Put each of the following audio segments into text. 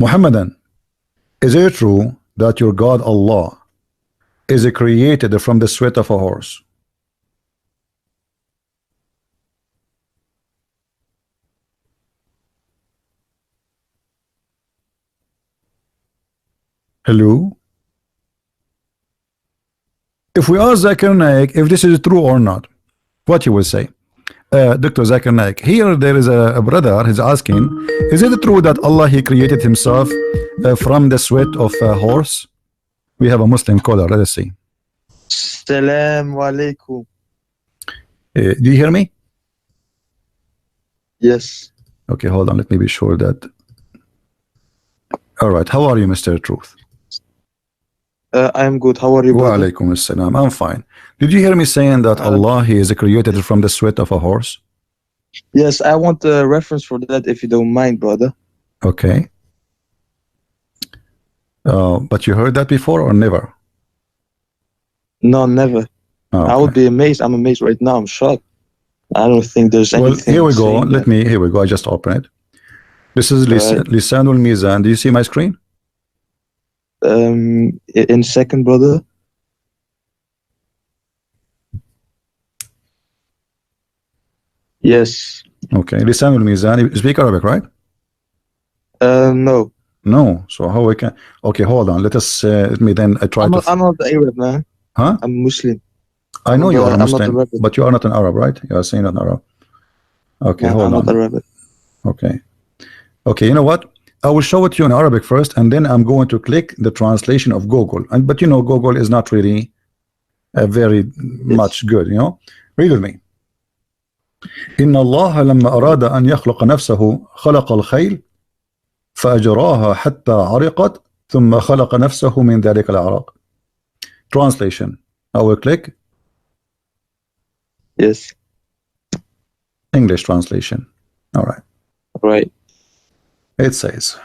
Muhammadan, is it true that your God Allah is created from the sweat of a horse? Hello? If we ask Zakir Naik if this is true or not, what you will say? Dr. Zakir Naik, here there is a brother, he's asking, is it true that Allah, he created himself from the sweat of a horse? We have a Muslim caller, let us see. Assalamu alaikum. Do you hear me? Yes. Okay, hold on, let me be sure that. All right, how are you, Mr. Truth? I am good. How are you, Wa brother? alaikum assalam. I'm fine. Did you hear me saying that Allah, he is created from the sweat of a horse? Yes, I want a reference for that if you don't mind, brother. Okay. But you heard that before or never? No, never. Okay. I would be amazed. I'm amazed right now. I'm shocked. I don't think there's anything. Well, here we go. saying that. Here we go. I just open it. This is Right. Lisanul Mizan. Do you see my screen? In second, brother. Yes. Okay. Lisanul Mizan. You speak Arabic, right? No. No. So how we can? Okay, hold on. Let me then try I'm to. not, I'm not Arab, man. Huh? I'm Muslim. I know you are a I'm not Muslim, Arabic. but you are not an Arab, right? You are saying not Arab. Okay, No, hold I'm on. not Arabic. Okay. Okay, you know what? I will show it to you in Arabic first, and then I'm going to click the translation of Google. But you know, Google is not really very much good, you know. Read with me. إن الله لما أراد أن يخلق نفسه خلق الخيل فأجراها حتى عرقت ثم خلق نفسه من ذلك العرق. Translation. I will click. Yes. English translation. All right. Right. It says,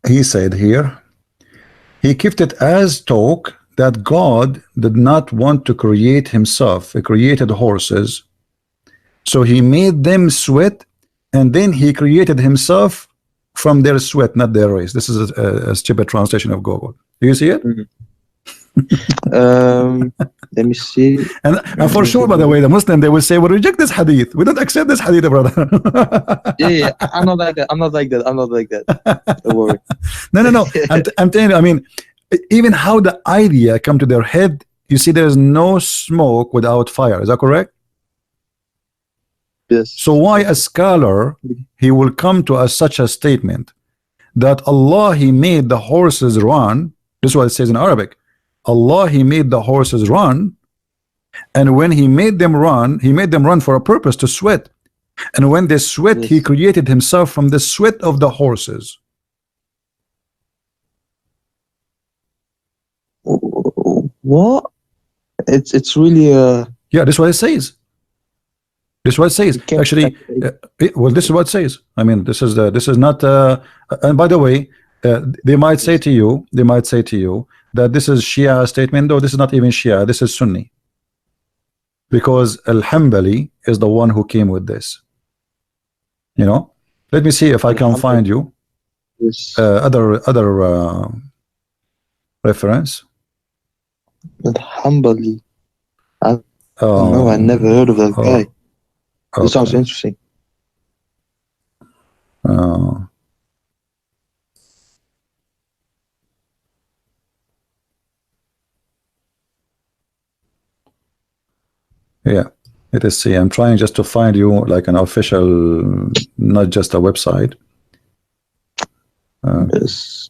he said here, he kept it as talk that God did not want to create himself. He created horses, so he made them sweat, and then he created himself from their sweat, not their race. This is a stupid translation of Google. Do you see it? Let me see. And for sure, by the way, the Muslim, they will say, we reject this hadith. We don't accept this hadith, brother. Yeah, I'm not like that. I'm not like that. Don't worry. No. I'm telling you, I mean, even how the idea come to their head, you see, there is no smoke without fire. Is that correct? Yes. So why a scholar, he will come to such a statement that Allah, he made the horses run. This is what it says in Arabic. Allah, he made the horses run, and when he made them run for a purpose, to sweat. And when they sweat, he created himself from the sweat of the horses. What? It's really yeah, this is what it says. This is what it says. Actually, well, this is what it says. I mean, this is not. And by the way, they might say to you that this is Shia statement. No, this is not even Shia. This is Sunni. Because Al-Hanbali is the one who came with this. You know. Let me see if I can find you other reference. Al-Hanbali. No, I never heard of that guy. This sounds interesting. Yeah, it is. See, I'm trying just to find you like an official, not just a website. Yes.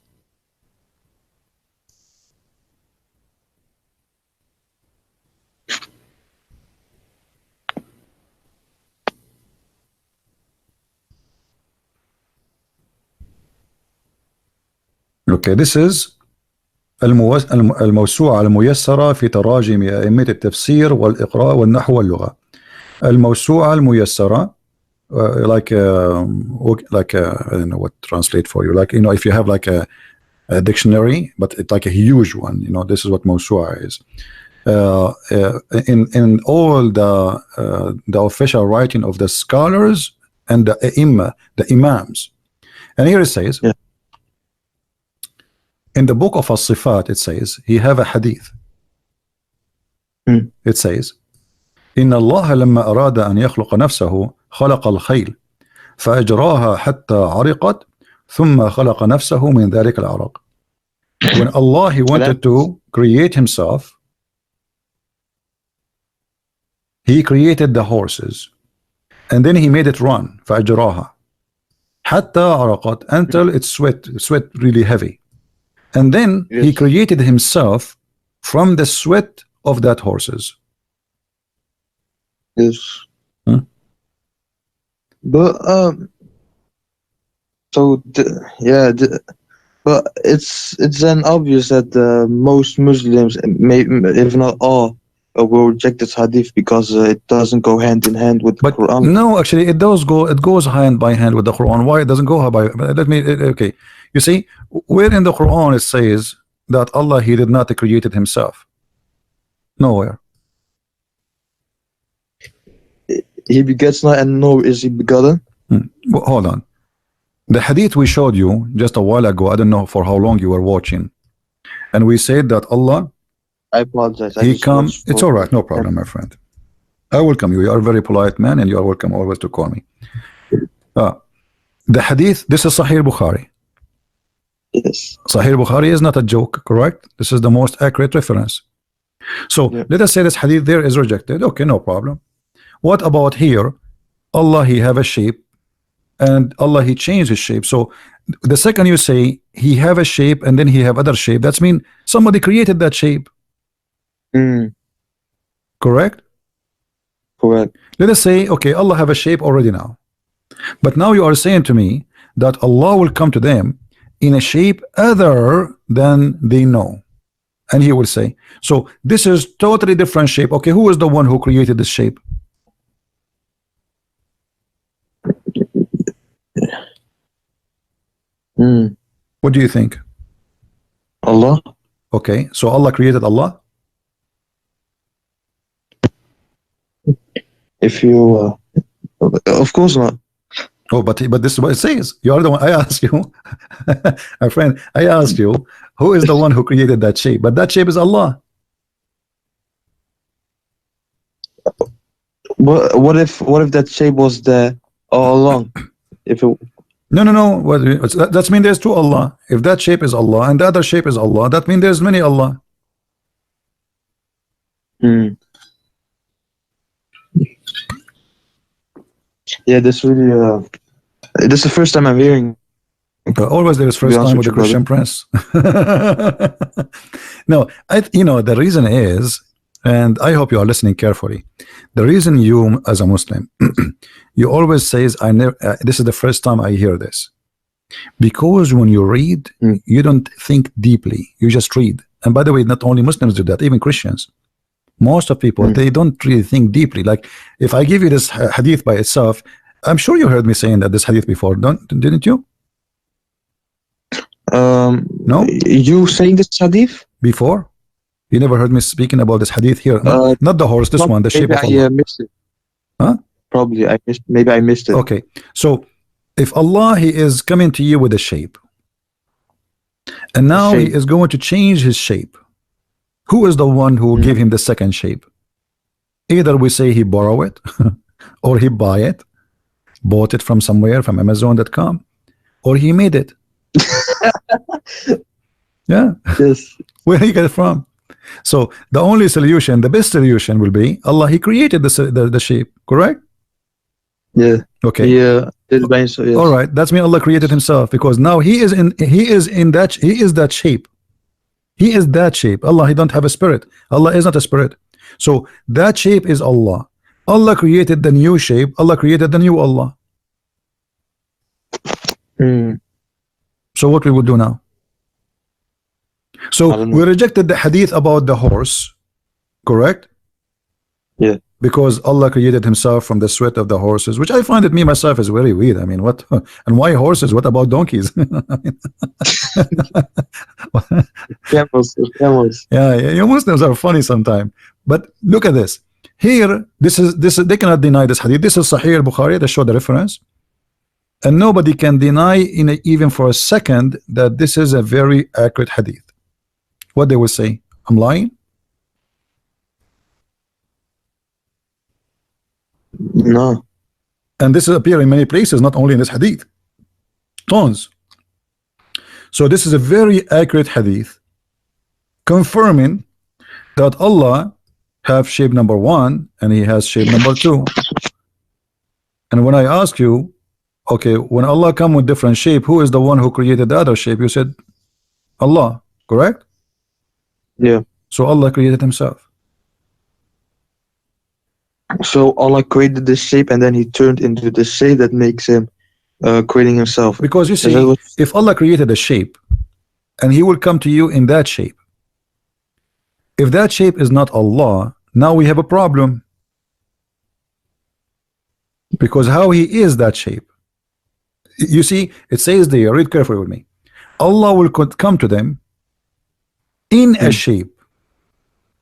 Okay, this is الموسوعة الميسرة في تراجم أئمة التفسير والإقراء والنحو واللغة. الموسوعة الميسرة, like I don't know what to translate for you. Like, you know, if you have like a dictionary, but it's like a huge one. You know, this is what موسوعة is. in all the official writing of the scholars and the the imams. And here it says, yeah. in the book of As-Sifat, it says, he have a hadith. It says, إن الله لما أراد أن يخلق نفسه خلق الخيل فأجراها حتى عرقت ثم خلق نفسه من ذلك العرق. When Allah, he wanted to create himself, he created the horses and then he made it run. فأجراها حتى عرقت, until it sweat really heavy. And then he created himself from the sweat of that horses. Yes. But so but it's then obvious that most Muslims, if not all, will reject this hadith because it doesn't go hand in hand with the Quran. No, actually, it does go. It goes hand by hand with the Quran. Why it doesn't go by? Let me. Okay, you see, where in the Quran it says that Allah, he did not create it himself. Nowhere. He begets not, and nor is he begotten. Well, hold on. The hadith we showed you just a while ago, I don't know for how long you were watching, and we said that Allah, I apologize. he comes. It's all right, no problem, my friend. I welcome you. You are a very polite man, and you are welcome always to call me. The hadith, this is Sahih Bukhari. Yes. Sahih Bukhari is not a joke, correct? This is the most accurate reference. So let us say this hadith there is rejected. Okay, no problem. What about here? Allah, he have a shape, and Allah, he changed his shape. So the second you say he have a shape and then he have other shape, that's mean somebody created that shape. Correct? Correct. Let us say, okay, Allah have a shape already now, but now you are saying to me that Allah will come to them in a shape other than they know, and he will say, so this is totally different shape. Okay, who is the one who created this shape? What do you think? Allah. Okay, so Allah created Allah? If you of course not. Oh, but this is what it says. You are the one. I asked you, my friend, I asked you, who is the one who created that shape? But that shape is Allah. What if that shape was there all along? If it No. That means there's two Allah. If that shape is Allah and the other shape is Allah, that means there's many Allah. Yeah, this really this is the first time I'm hearing. Always there is first time with the Christian prince. No, you know, the reason is, and I hope you are listening carefully, the reason you as a Muslim you always says, I never this is the first time I hear this, because when you read you don't think deeply, you just read. And by the way, not only Muslims do that, even Christians, most of people, they don't really think deeply. Like if I give you this hadith by itself, I'm sure you heard me saying that this hadith before, didn't you? No, you saying this hadith before? You never heard me speaking about this hadith here? Not the horse, this one, the shape of Allah. I missed it. Huh? Probably I missed. Maybe I missed it. Okay, so if Allah, he is coming to you with a shape, and now he is going to change his shape, who is the one who gave him the second shape? Either we say he borrow it or he bought it from somewhere, from Amazon.com, or he made it. Yeah. Yes. Where he get it from? So the only solution, the best solution will be Allah, he created the shape, correct? Yeah. Okay. Yeah. Yes. All right. That's mean Allah created himself, because now he is that shape. He is that shape. Allah, he don't have a spirit. Allah is not a spirit. So that shape is Allah. Allah created the new shape. Allah created the new Allah. So what we will do now? So we rejected the hadith about the horse, correct? Yeah. because Allah created himself from the sweat of the horses, which I find it me myself is very weird. I mean, what and why horses? What about donkeys? Camels, camels. Yeah, you Muslims are funny sometimes. But look at this. Here, this is they cannot deny this hadith. This is Sahih al-Bukhari that show the reference. And nobody can deny even for a second that this is a very accurate hadith. What they will say? I'm lying? No. And this appears in many places, not only in this hadith. Tons. So this is a very accurate hadith confirming that Allah have shape number 1 and he has shape number 2. And when I ask you, okay, when Allah come with different shape, who is the one who created the other shape? You said Allah, correct? Yeah. So Allah created himself. So Allah created this shape and then he turned into the shape that makes him creating himself. Because you Is that see, what- if Allah created a shape and he will come to you in that shape, if that shape is not Allah, now we have a problem. Because how he is that shape? You see, it says there, read carefully with me. Allah will come to them in a shape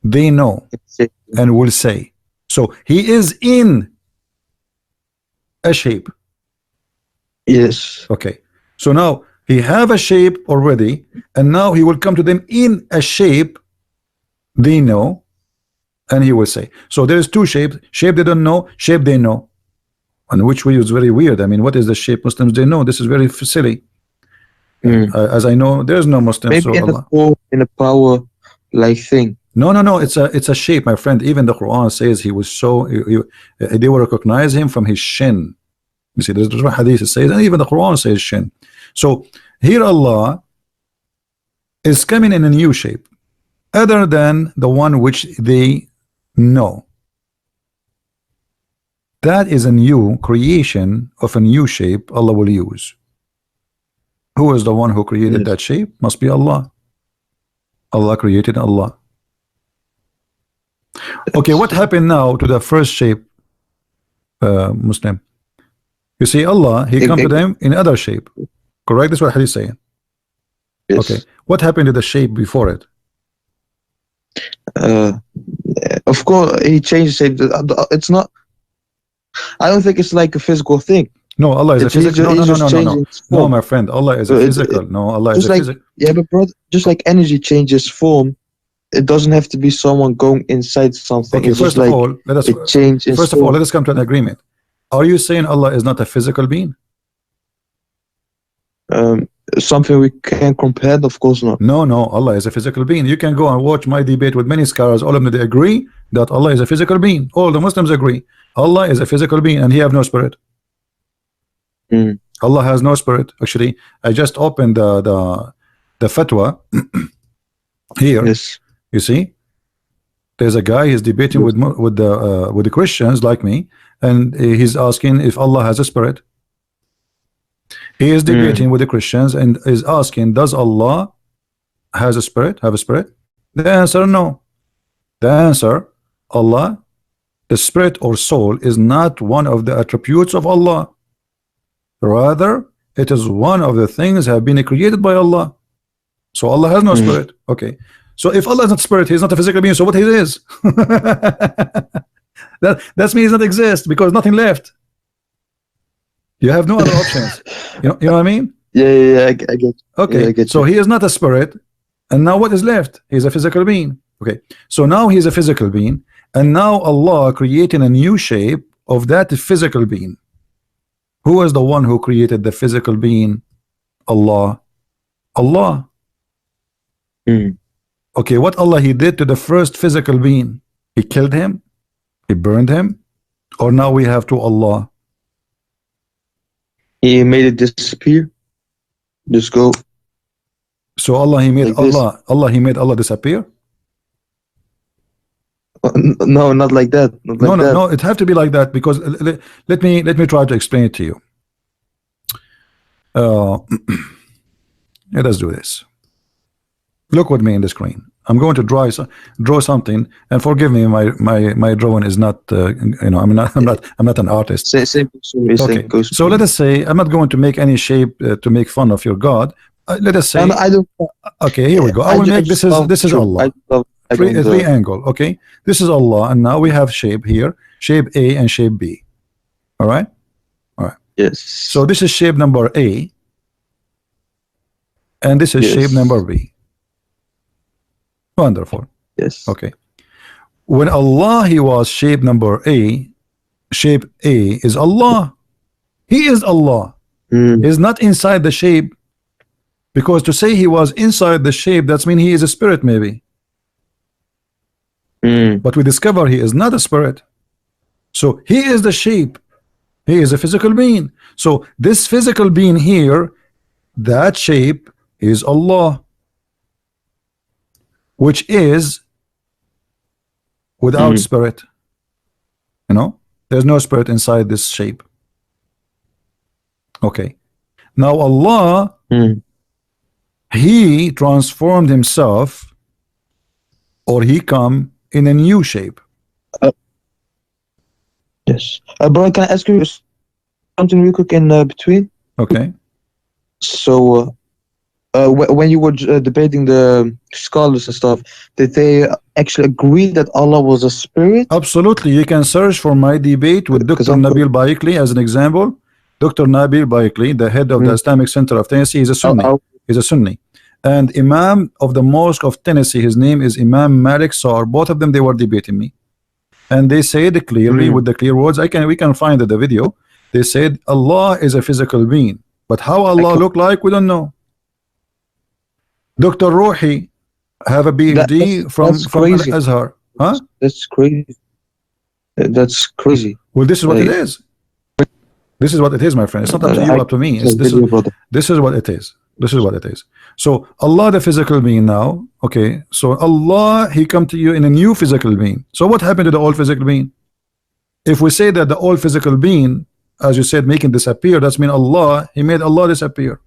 they know and will say. So he is in a shape. Yes. Okay. So now he have a shape already, and now he will come to them in a shape they know, and he will say. So there is two shapes: shape they don't know, shape they know. And which way is very weird. I mean, what is the shape Muslims they know? This is very silly. As I know, there's no Muslim. Maybe So in Allah. a form, in a power like thing. No. It's a shape, my friend. Even the Quran says he was so. They will recognize him from his shin. You see, there's one hadith that says, and even the Quran says shin. So here Allah is coming in a new shape, other than the one which they know. That is a new creation of a new shape Allah will use. Who is the one who created that shape? Must be Allah. Allah created Allah. Okay, what happened now to the first shape, Muslim? You see, Allah, he come to them in other shape. Correct? That's what hadith is saying. Yes. Okay. What happened to the shape before it? Of course, he changed shape. It's not. I don't think it's like a physical thing. No, Allah is a physical. No, form. my friend. Allah is a physical. No, Allah is a physical. Yeah, but brother, just like energy changes form, it doesn't have to be someone going inside something. Okay, it's first just of like all, let us. it change its First of all, form. let us come to an agreement. Are you saying Allah is not a physical being? Something we can compare? Of course not. No, Allah is a physical being. You can go and watch my debate with many scholars. All of them, they agree that Allah is a physical being. All the Muslims agree. Allah is a physical being and he have no spirit. Allah has no spirit. Actually, I just opened the fatwa here. Yes. You see, there's a guy, he's debating with the Christians like me, and he's asking if Allah has a spirit. He is debating with the Christians and is asking, does Allah has a spirit? Have a spirit? The answer, no. The answer, Allah, the spirit or soul is not one of the attributes of Allah. Rather, it is one of the things have been created by Allah. So Allah has no spirit. Okay. So if Allah is not spirit, he's not a physical being. So what he is? that means he does not exist because nothing left. You have no other options. You know what I mean? Yeah, I get. Okay. Yeah, I get so he is not a spirit, and now what is left? He's a physical being. Okay. So now he's a physical being, and now Allah creating a new shape of that physical being. Who is the one who created the physical being? Allah. Allah. Okay, what Allah he did to the first physical being? He killed him? He burned him? Or now we have to Allah? He made it disappear. Just go. So Allah he made like Allah he made Allah disappear? No, not like that. Not like that. No, it have to be like that because let me try to explain it to you. Let us do this. Look with me in the screen. I'm going to draw something, and forgive me, my drawing is not you know, I'm not an artist. Same goes Okay, same goes so let us say I'm not going to make any shape to make fun of your God. Let us say, No, I don't. okay, here we go. I will make just this love is truth. Allah. I don't. Three angle. Okay, this is Allah, and now we have shape here, shape A and shape B. All right, all right. Yes. So this is shape number A, and this is shape number B. Wonderful. Yes. Okay. When Allah he was shape number A, shape A is Allah. He is Allah. He's not inside the shape, because to say he was inside the shape, that's mean he is a spirit maybe. But we discover he is not a spirit. So he is the shape. He is a physical being. So this physical being here, that shape is Allah, which is without spirit. You know, there's no spirit inside this shape. Okay. Now Allah, he transformed himself, or he come in a new shape. Yes. Brian, can I ask you something real quick in between? Okay. So, when you were debating the scholars and stuff, did they actually agree that Allah was a spirit? Absolutely. You can search for my debate with Dr. Nabil Baikli as an example. Dr. Nabil Baikli, the head of the Islamic Center of Tennessee, is a Sunni. He's a Sunni. And Imam of the Mosque of Tennessee, his name is Imam Malik Sar. Both of them, they were debating me. And they said clearly with the clear words, we can find the video. They said Allah is a physical being. But how Allah look like, we don't know. Dr. Ruhi have a PhD from Al-Azhar. Huh? That's crazy. That's crazy. Well, this is what it is. This is what it is, my friend. It's not up to you, up to me. This is what it is. This is what it is. So Allah, the physical being now, okay, so Allah, he come to you in a new physical being. So what happened to the old physical being? If we say that the old physical being, as you said, making disappear, that's mean Allah, he made Allah disappear.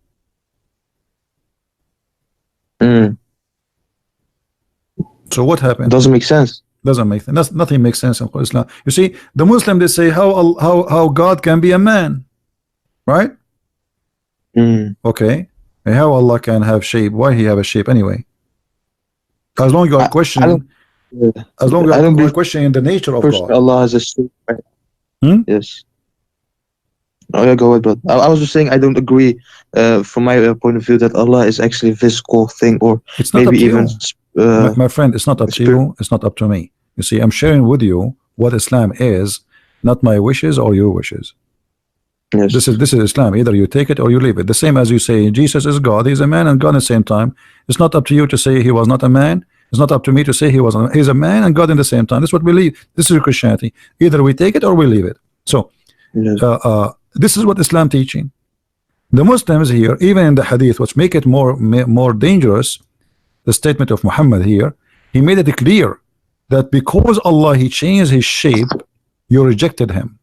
So what happened? Doesn't make sense. Doesn't make sense. Nothing makes sense in Islam. You see, the Muslim, they say how God can be a man, right? Okay. And how Allah can have shape? Why he have a shape anyway? As long as you are questioning, as long as you are questioning the nature of God. Allah has a shape. Yes. Oh yeah, go ahead, bro. I was just saying I don't agree from my point of view that Allah is actually a physical thing, or it's not maybe up to even my friend, it's not up to you, it's not up to me. You see, I'm sharing with you what Islam is, not my wishes or your wishes. Yes. This is Islam. Either you take it or you leave it. The same as you say Jesus is God, he's a man and God at the same time. It's not up to you to say he was not a man. It's not up to me to say he's a man and God in the same time. That's what we believe. This is Christianity. Either we take it or we leave it. So this is what Islam teaching. The Muslims here, even in the hadith, which make it more dangerous, the statement of Muhammad here, he made it clear that because Allah, he changed his shape, you rejected him.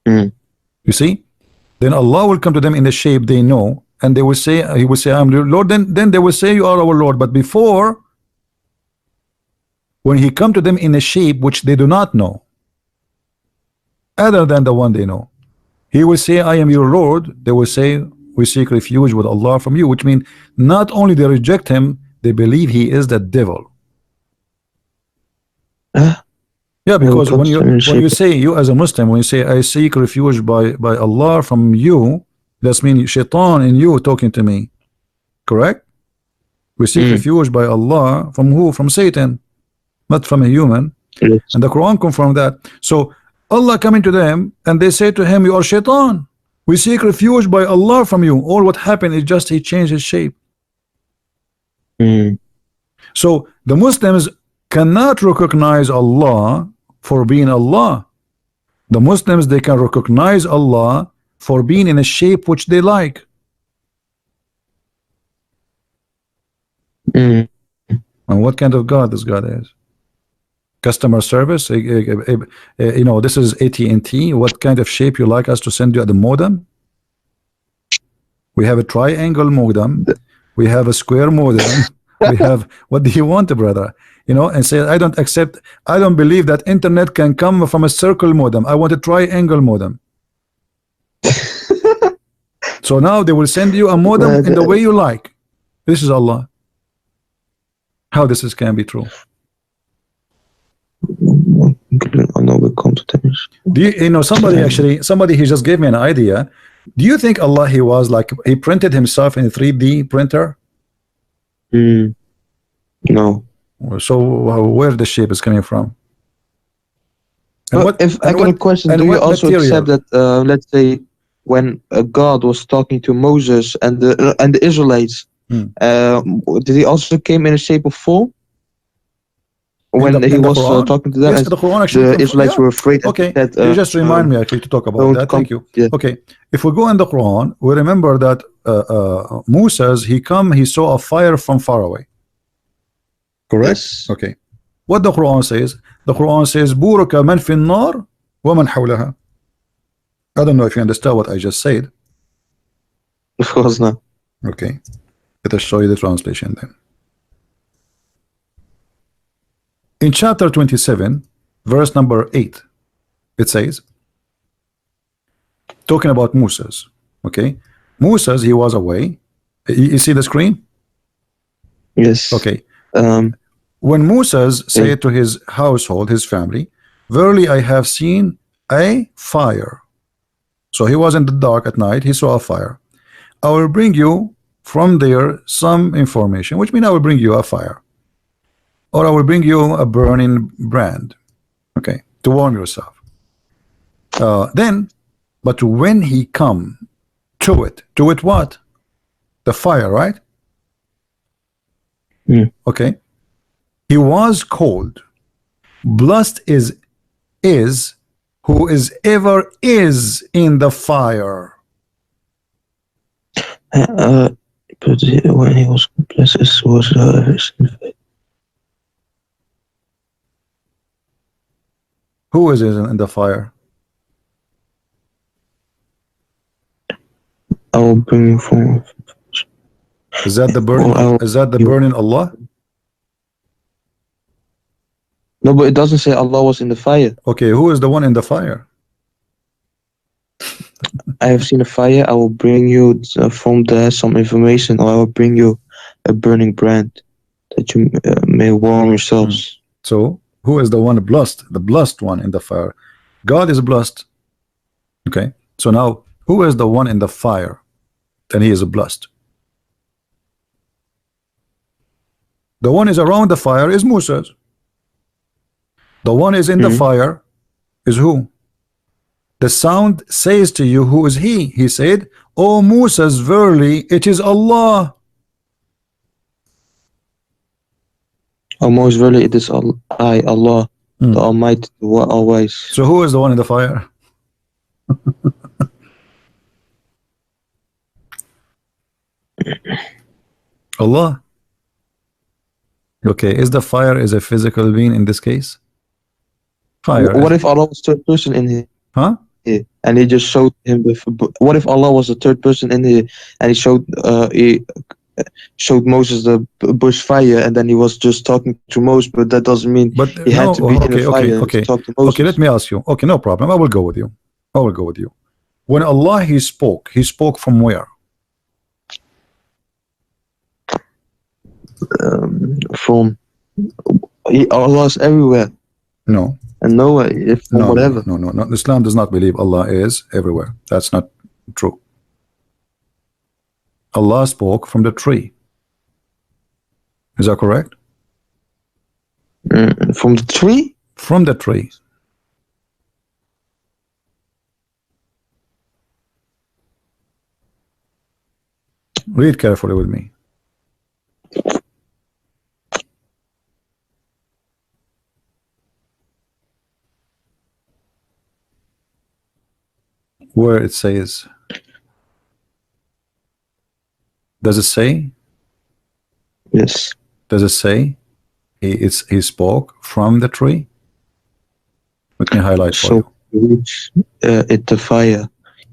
You see, then Allah will come to them in the shape they know, and they will say, he will say, I'm your Lord. Then they will say, you are our Lord. But before, when he come to them in a shape which they do not know, other than the one they know, he will say, I am your Lord. They will say, we seek refuge with Allah from you, which means not only they reject him, they believe he is the devil. Yeah, because when you say, you as a Muslim, when you say I seek refuge by Allah from you, that means shaitan in you talking to me, correct? We seek refuge by Allah from who? From Satan, not from a human. And the Quran confirmed that. So Allah coming to them and they say to him, you are shaitan, we seek refuge by Allah from you. All what happened is just he changed his shape. So the Muslims cannot recognize Allah for being Allah. The Muslims, they can recognize Allah for being in a shape which they like. And what kind of God this God is? Customer service, you know, this is AT&T. What kind of shape you like us to send you at the modem? We have a triangle modem, we have a square modem, We have, what do you want, brother? You know, and say, I don't accept, I don't believe that internet can come from a circle modem. I want a triangle modem. So now they will send you a modem in the way you like. This is Allah. How this can be true? I know we come to damage. Do you know, somebody he just gave me an idea. Do you think Allah, he was like, he printed himself in a 3D printer? No. So where the shape is coming from? And but if I got a question, do you also accept that, let's say, when God was talking to Moses and the Israelites, did he also came in a shape of form? When he was talking to them, yes, the Quran actually the Israelites were afraid. Okay, that, you just remind me actually to talk about that. Thank you. Yeah. Okay, if we go in the Quran, we remember that Moses, he saw a fire from far away. Correct? Yes. Okay. What the Quran says? The Quran says, "Buraka man fi an-nar wa man hawlaha." I don't know if you understand what I just said. Of course not. Okay. Let us show you the translation then. In chapter 27, verse number 8, it says, talking about Moses. Okay. Moses, he was away. You see the screen? Yes. Okay. When Moses said to his household, his family, "Verily I have seen a fire." So he was in the dark at night, he saw a fire. "I will bring you from there some information," which means I will bring you a fire, or I will bring you a burning brand, okay, to warm yourself. But when he come to it what? The fire, right? Okay. He was cold. Blessed is who is ever is in the fire. But when he was blessed was Who is in the fire? I will bring you from. Is that the burning? Is that the burning Allah? No, but it doesn't say Allah was in the fire. Okay, who is the one in the fire? I have seen a fire. I will bring you from there some information, or I will bring you a burning brand that you may warm yourselves. So, who is the one blessed? The blessed one in the fire. God is blessed. Okay. So now, who is the one in the fire? Then he is blessed. The one is around the fire is Moses. The one is in the fire is who? The sound says to you, who is he? He said, "O Moses, verily it is Allah." O most verily it is I, Allah, the Almighty, the Always. So who is the one in the fire? Allah. Okay, is the fire is a physical being in this case? Fire. What if Allah was third person in here? Huh? And he just showed him what if Allah was the third person in here and he showed Moses the bush fire, and then he was just talking to Moses, but that doesn't mean he had to be in the fire to talk to Moses. Okay, let me ask you. Okay, no problem. I will go with you. I will go with you. When Allah he spoke from where? From Allah is everywhere. No. And nowhere, whatever. No. Islam does not believe Allah is everywhere. That's not true. Allah spoke from the tree. Is that correct? From the tree? From the tree. Read carefully with me. Where it says, does it say? Yes. Does it say he spoke from the tree? Let me highlight for you. It the fire.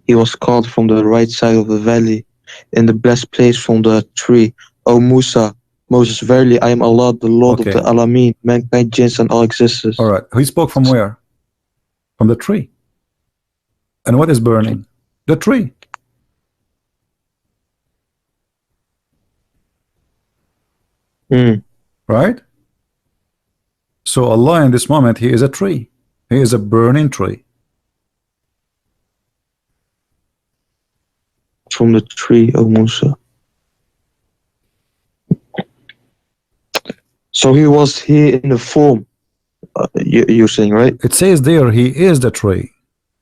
He was called from the right side of the valley, in the blessed place from the tree. O Musa, Moses, verily I am Allah, the Lord Okay. of the Alameen, mankind, jinns, and all existence. All right. He spoke from where? From the tree. And what is burning? The tree. Right? So Allah in this moment, He is a tree. He is a burning tree. From the tree, O Musa. So he was here in the form, you're saying, right? It says there He is the tree.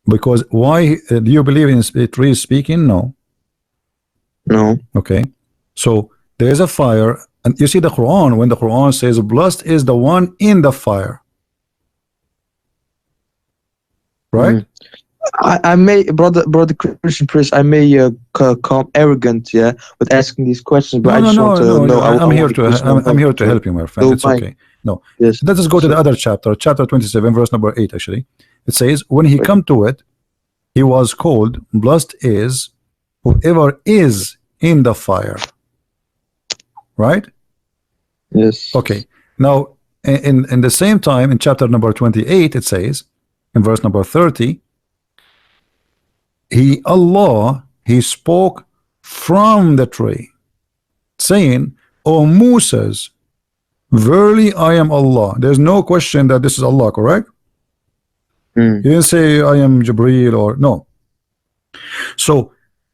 Because why do you believe in the tree speaking? No. No. Okay. So there is a fire, and you see the Quran, when the Quran says blessed is the one in the fire. Right? I may, brother Christian Priest, I may come arrogant, yeah, with asking these questions, but I just want to know. I'm here to help you, my friend. It's okay. No, yes. Let us go to the other chapter, chapter 27, verse number 8. Actually, it says, when he come to it, he was called, blessed is whoever is in the fire. Right? Yes. Okay. Now, in the same time, in chapter number 28, it says, in verse number 30, Allah spoke from the tree, saying, O Moses, verily I am Allah. There's no question that this is Allah, correct? He didn't say I am Jibreel or no. So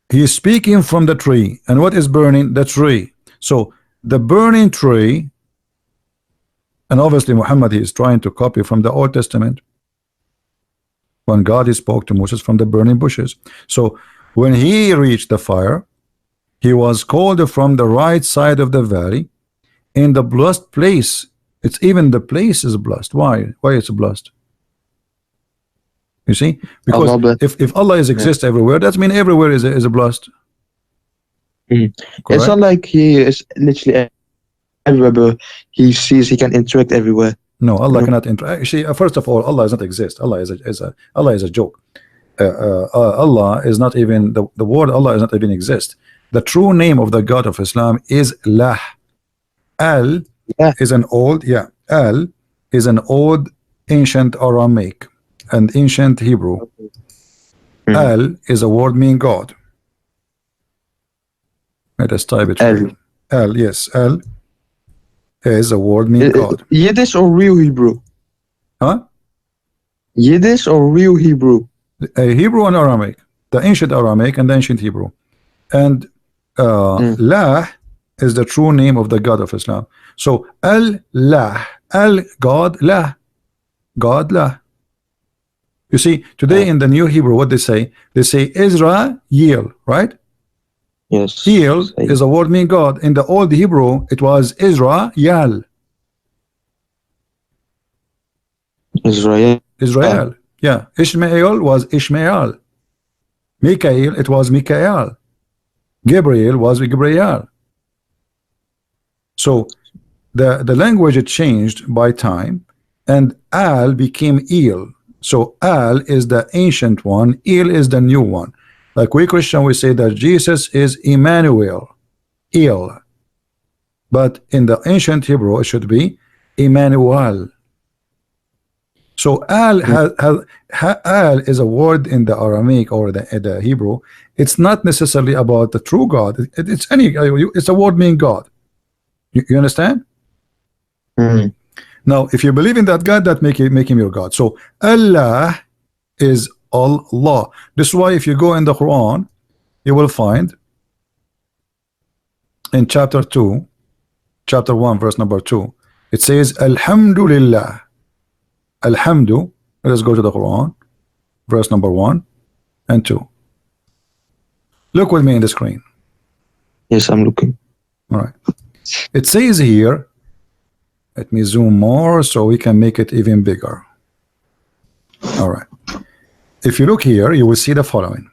he is speaking from the tree, and what is burning? The tree. So the burning tree, and obviously Muhammad, he is trying to copy from the Old Testament, when God spoke to Moses from the burning bushes. So when he reached the fire, he was called from the right side of the valley in the blessed place. It's even the place is blessed. Why it's blessed? You see, because if Allah exists everywhere, that means everywhere is a blessed. It's not like he is literally everywhere, but he sees he can interact everywhere. No, Allah cannot interact. Actually, first of all, Allah does not exist. Allah is a joke. Allah is not even the word Allah is not even exist. The true name of the God of Islam is Lah. Al is an old Al is an old ancient Aramaic and ancient Hebrew. Al is a word meaning God. Let us type it for you. Al, yes, Al is a word meaning God. Yiddish or real Hebrew? Huh? Yiddish or real Hebrew? Hebrew and Aramaic, the ancient Aramaic and the ancient Hebrew. And Lah is the true name of the God of Islam. So Al-Lah, Al-God, Lah, God, Lah. You see, today in the New Hebrew, what they say? They say Israel, right? Yes. Yel is a word meaning God. In the old Hebrew, it was Israel. Israel. Yeah. Ishmael was Ishmael. Mikael, it was Mikael. Gabriel was Gabriel. So the language it changed by time, and Al became El. So Al is the ancient one, El is the new one. Like we Christian, we say that Jesus is Emmanuel, El. But in the ancient Hebrew, it should be Emmanuel. So Al is a word in the Aramaic or the Hebrew. It's not necessarily about the true God. It's a word meaning God. You understand? Now, if you believe in that God, that make him your God. So Allah is Allah. This is why if you go in the Quran, you will find in chapter 1, verse number 2, it says Alhamdulillah. Alhamdu. Let us go to the Quran, verse number 1 and 2. Look with me in the screen. Yes, I'm looking. All right. It says here, let me zoom more so we can make it even bigger. All right. If you look here, you will see the following.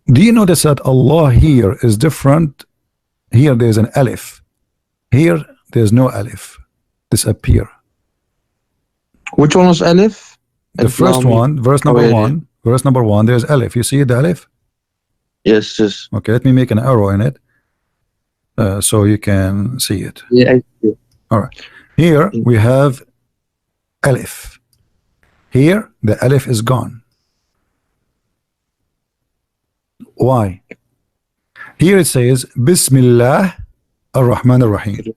Do you notice that Allah here is different? Here there's an alif. Here there's no alif. Disappear. Which one was alif? The first one, verse number 1. Verse number 1, there's alif. You see the alif? Yes. Okay, let me make an arrow in it. so you can see it. Yeah, I see. All right. Here we have alif. Here the alif is gone. Why? Here it says Bismillah ar-Rahman ar-Rahim.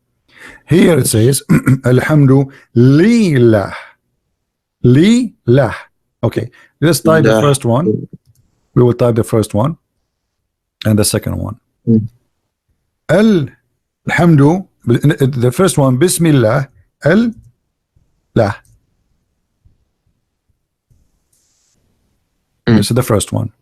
Here it says Alhamdu lillah. Lillah. Okay, let's type the first one. We will type the first one and the second one. Alhamdu, the first one, Bismillah, lah. This is the first one.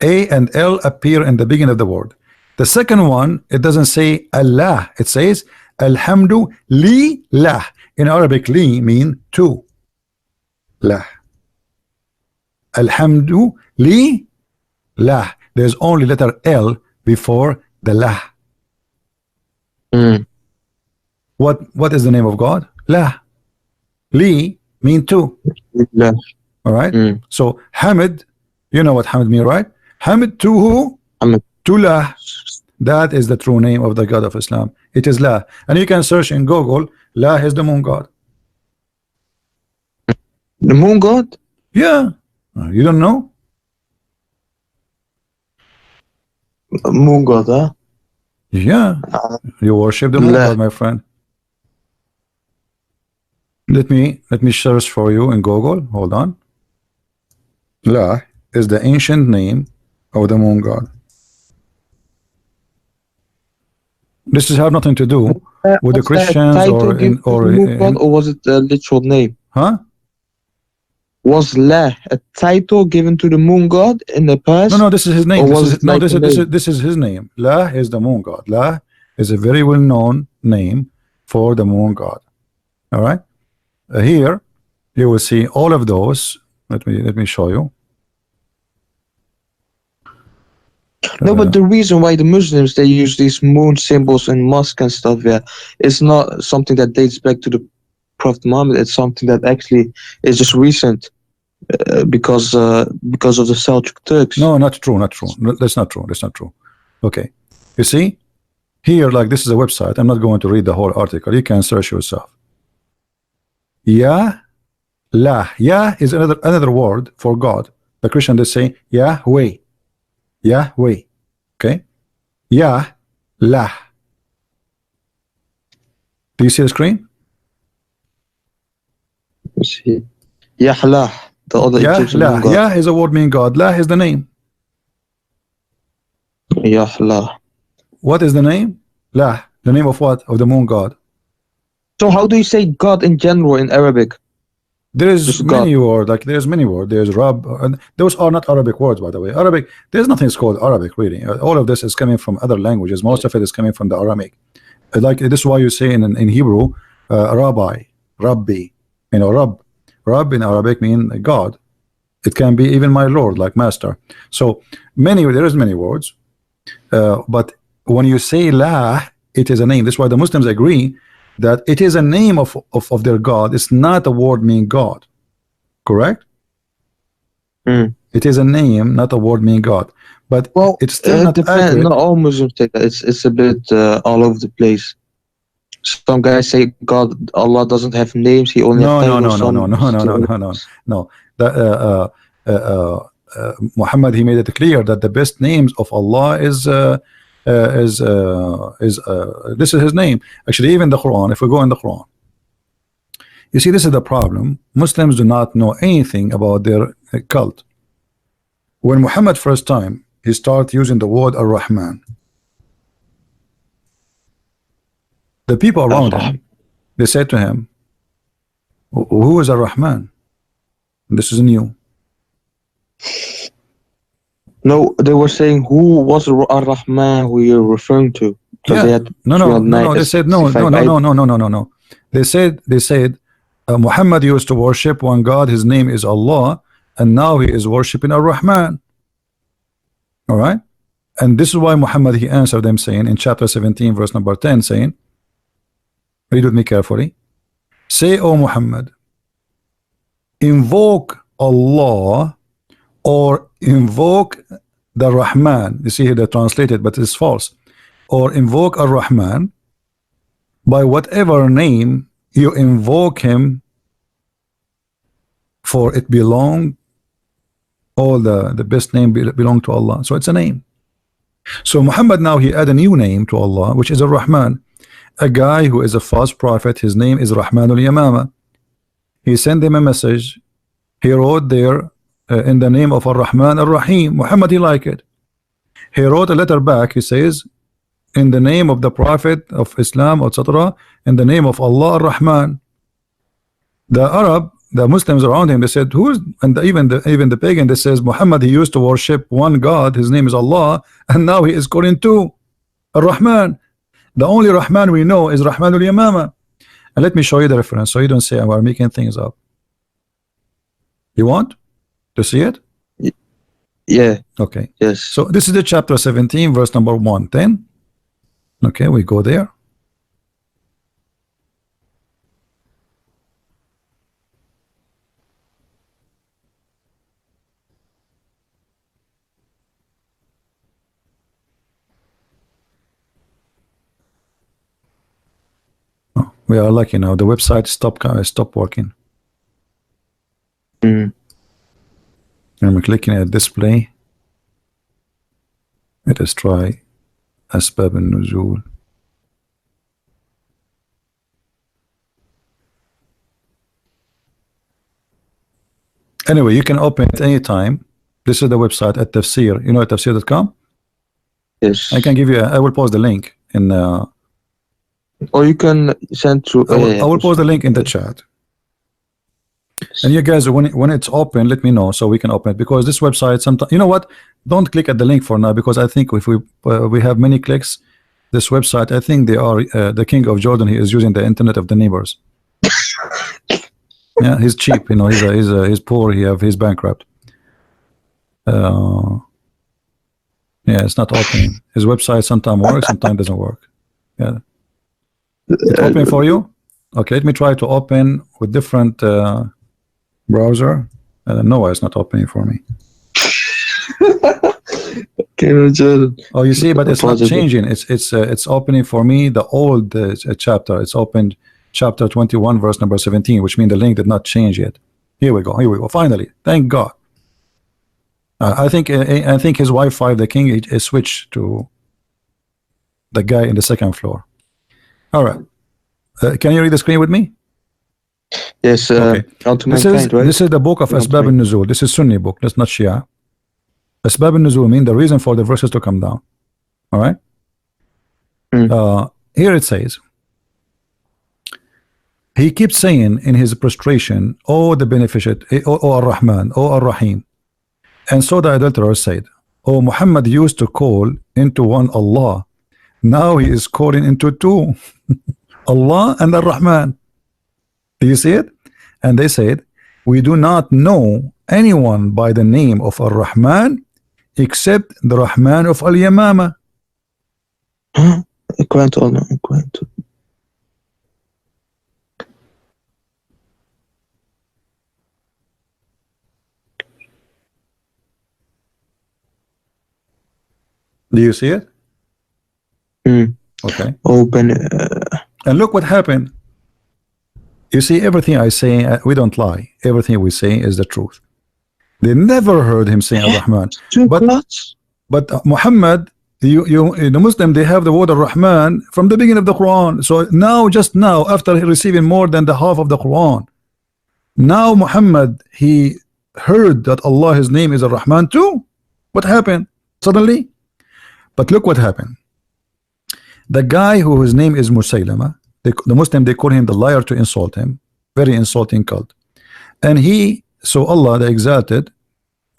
A and L appear in the beginning of the word. The second one, it doesn't say Allah, it says Alhamdu lillah. In Arabic, li mean to. Lah. Alhamdu lillah. There's only letter L before the lah. What is the name of God? Lah. Li mean to. Yeah. All right. So Hamid, you know what Hamid mean, right? Hamid to who? Hamid. To lah. That is the true name of the God of Islam. It is lah. And you can search in Google. Lah is the moon god. The moon god? Yeah. You don't know? Moon god, huh? Yeah. You worship the moon Lah. god, my friend. Let me search for you in Google. Hold on. La is the ancient name of the moon god. This has have nothing to do with the Was that a Christians title or given in to or the moon in, god, or was it a literal name? huh? Was La a title given to the moon god in the past? No, this is his name. Or This was is, it no, like this a is, this name? is this is his name. La is the moon god. La is a very well known name for the moon god. All right. Here you will see all of those. Let me show you. No, but the reason why the Muslims they use these moon symbols in mosque and stuff, yeah, it's not something that dates back to the Prophet Muhammad. It's something that actually is just recent because of the Seljuk Turks. No, not true, not true. No, that's not true. That's not true. Okay. You see, here, like this is a website. I'm not going to read the whole article. You can search yourself. Ya, la. Ya is another word for God. The Christian they say Yahweh. Yahweh. Okay. Ya, la. Do you see the screen? Let's see. Yahlah, the other Ya, Egyptian la. moon god. Ya is a word meaning God. La is the name. Yahlah. What is the name? La. The name of what? Of the moon god. So how do you say God in general in Arabic? There is Just many words, like there's many words. There's Rab, and those are not Arabic words, by the way. Arabic, there's nothing called Arabic, really. All of this is coming from other languages. Most of it is coming from the Aramaic. Like this is why you say in Hebrew, Rabbi, Rabbi, you know, Rab in Arabic mean God. It can be even my Lord, like master. So there is many words, but when you say La, it is a name. That's why the Muslims agree that it is a name of their God. It's not a word meaning God. Correct? It is a name, not a word meaning God. But Well, it's still it not depends. accurate. Not all Muslims take that. It's a bit all over the place. Some guys say God, Allah doesn't have names. He only No, has no, titles. no, no, no, no, no, no, no, no, no. Muhammad, he made it clear that the best names of Allah is this is his name. Actually, even the Quran, if we go in the Quran, you see, this is the problem. Muslims do not know anything about their cult. When Muhammad first time he started using the word Ar-Rahman, the people around him, they said to him, who is Ar-Rahman? This is new. No, they were saying who was Ar-Rahman who you're referring to. Yeah. They had No. They said no. They said Muhammad used to worship one God. His name is Allah, and now he is worshiping Ar-Rahman. All right. And this is why Muhammad he answered them saying in chapter 17 verse number 10 saying, read with me carefully. Say, O Muhammad, invoke Allah or invoke the Rahman. You see here they translated, but it's false. or invoke Ar-Rahman by whatever name you invoke him, for it belong, all the best name belong to Allah. So it's a name. So Muhammad now he add a new name to Allah, which is Ar-Rahman. A guy who is a false prophet, his name is Rahmanul Yamama. He sent him a message. He wrote there in the name of Ar-Rahman Ar-Rahim. Muhammad, he liked it. He wrote a letter back. He says, in the name of the Prophet of Islam, etc., in the name of Allah Ar-Rahman. The Arab, the Muslims around him, they said, who's, and even the pagan, they says, Muhammad, he used to worship one God, his name is Allah, and now he is calling two Ar-Rahman. The only Rahman we know is Rahmanul Yamama. And let me show you the reference so you don't say we're making things up. You want to see it? Yeah. Okay. Yes. So this is the chapter 17, verse number 110. Okay, we go there. Oh, we are lucky now. The website stopped working. Mm. I'm clicking at display. Let us try Asbab al-Nuzul. Anyway, you can open it anytime. This is the website at Tafsir. You know at tafsir.com? Yes. I can give you I will post the link in Or you can send through. I will post the link in the chat. And you guys, when it's open, let me know so we can open it, because this website sometimes, you know what, don't click at the link for now, because I think if we have many clicks, this website, I think they are the king of Jordan. He is using the internet of the neighbors. Yeah, he's cheap, you know, he's poor, he's bankrupt. Yeah, it's not opening. His website sometimes works, sometimes doesn't work. Yeah, it's open for you. Okay, let me try to open with different browser. I don't know why it's not opening for me. Oh, you see, but it's not changing. It's opening for me the old chapter. It's opened chapter 21, verse number 17, which means the link did not change yet. Here we go. Here we go. Finally, thank God. I think his Wi-Fi, the king, is switched to the guy in the second floor. All right. Can you read the screen with me? Yes. Okay. This is the book of Asbab al-Nuzul. This is Sunni book. That's not Shia. Asbab al-Nuzul mean the reason for the verses to come down. All right. Here it says, he keeps saying in his prostration, oh the beneficent, oh Ar-Rahman, oh Ar-Rahim. And so the adulterer said, oh, Muhammad used to call into one Allah. Now he is calling into two. Allah and Ar-Rahman. Do you see it? And they said, we do not know anyone by the name of Ar-Rahman except the Rahman of Al-Yamama. Do you see it? Okay. Open. And look what happened. You see, everything I say, we don't lie. Everything we say is the truth. They never heard him saying Ar-Rahman. But Muhammad, the Muslim, they have the word Ar-Rahman from the beginning of the Quran. So now, just now, after receiving more than the half of the Quran, now Muhammad, he heard that Allah, his name is Ar-Rahman too. What happened? Suddenly? But look what happened. The guy whose name is Musaylama, the Muslim, they call him the liar to insult him. Very insulting cult. And so Allah, the exalted,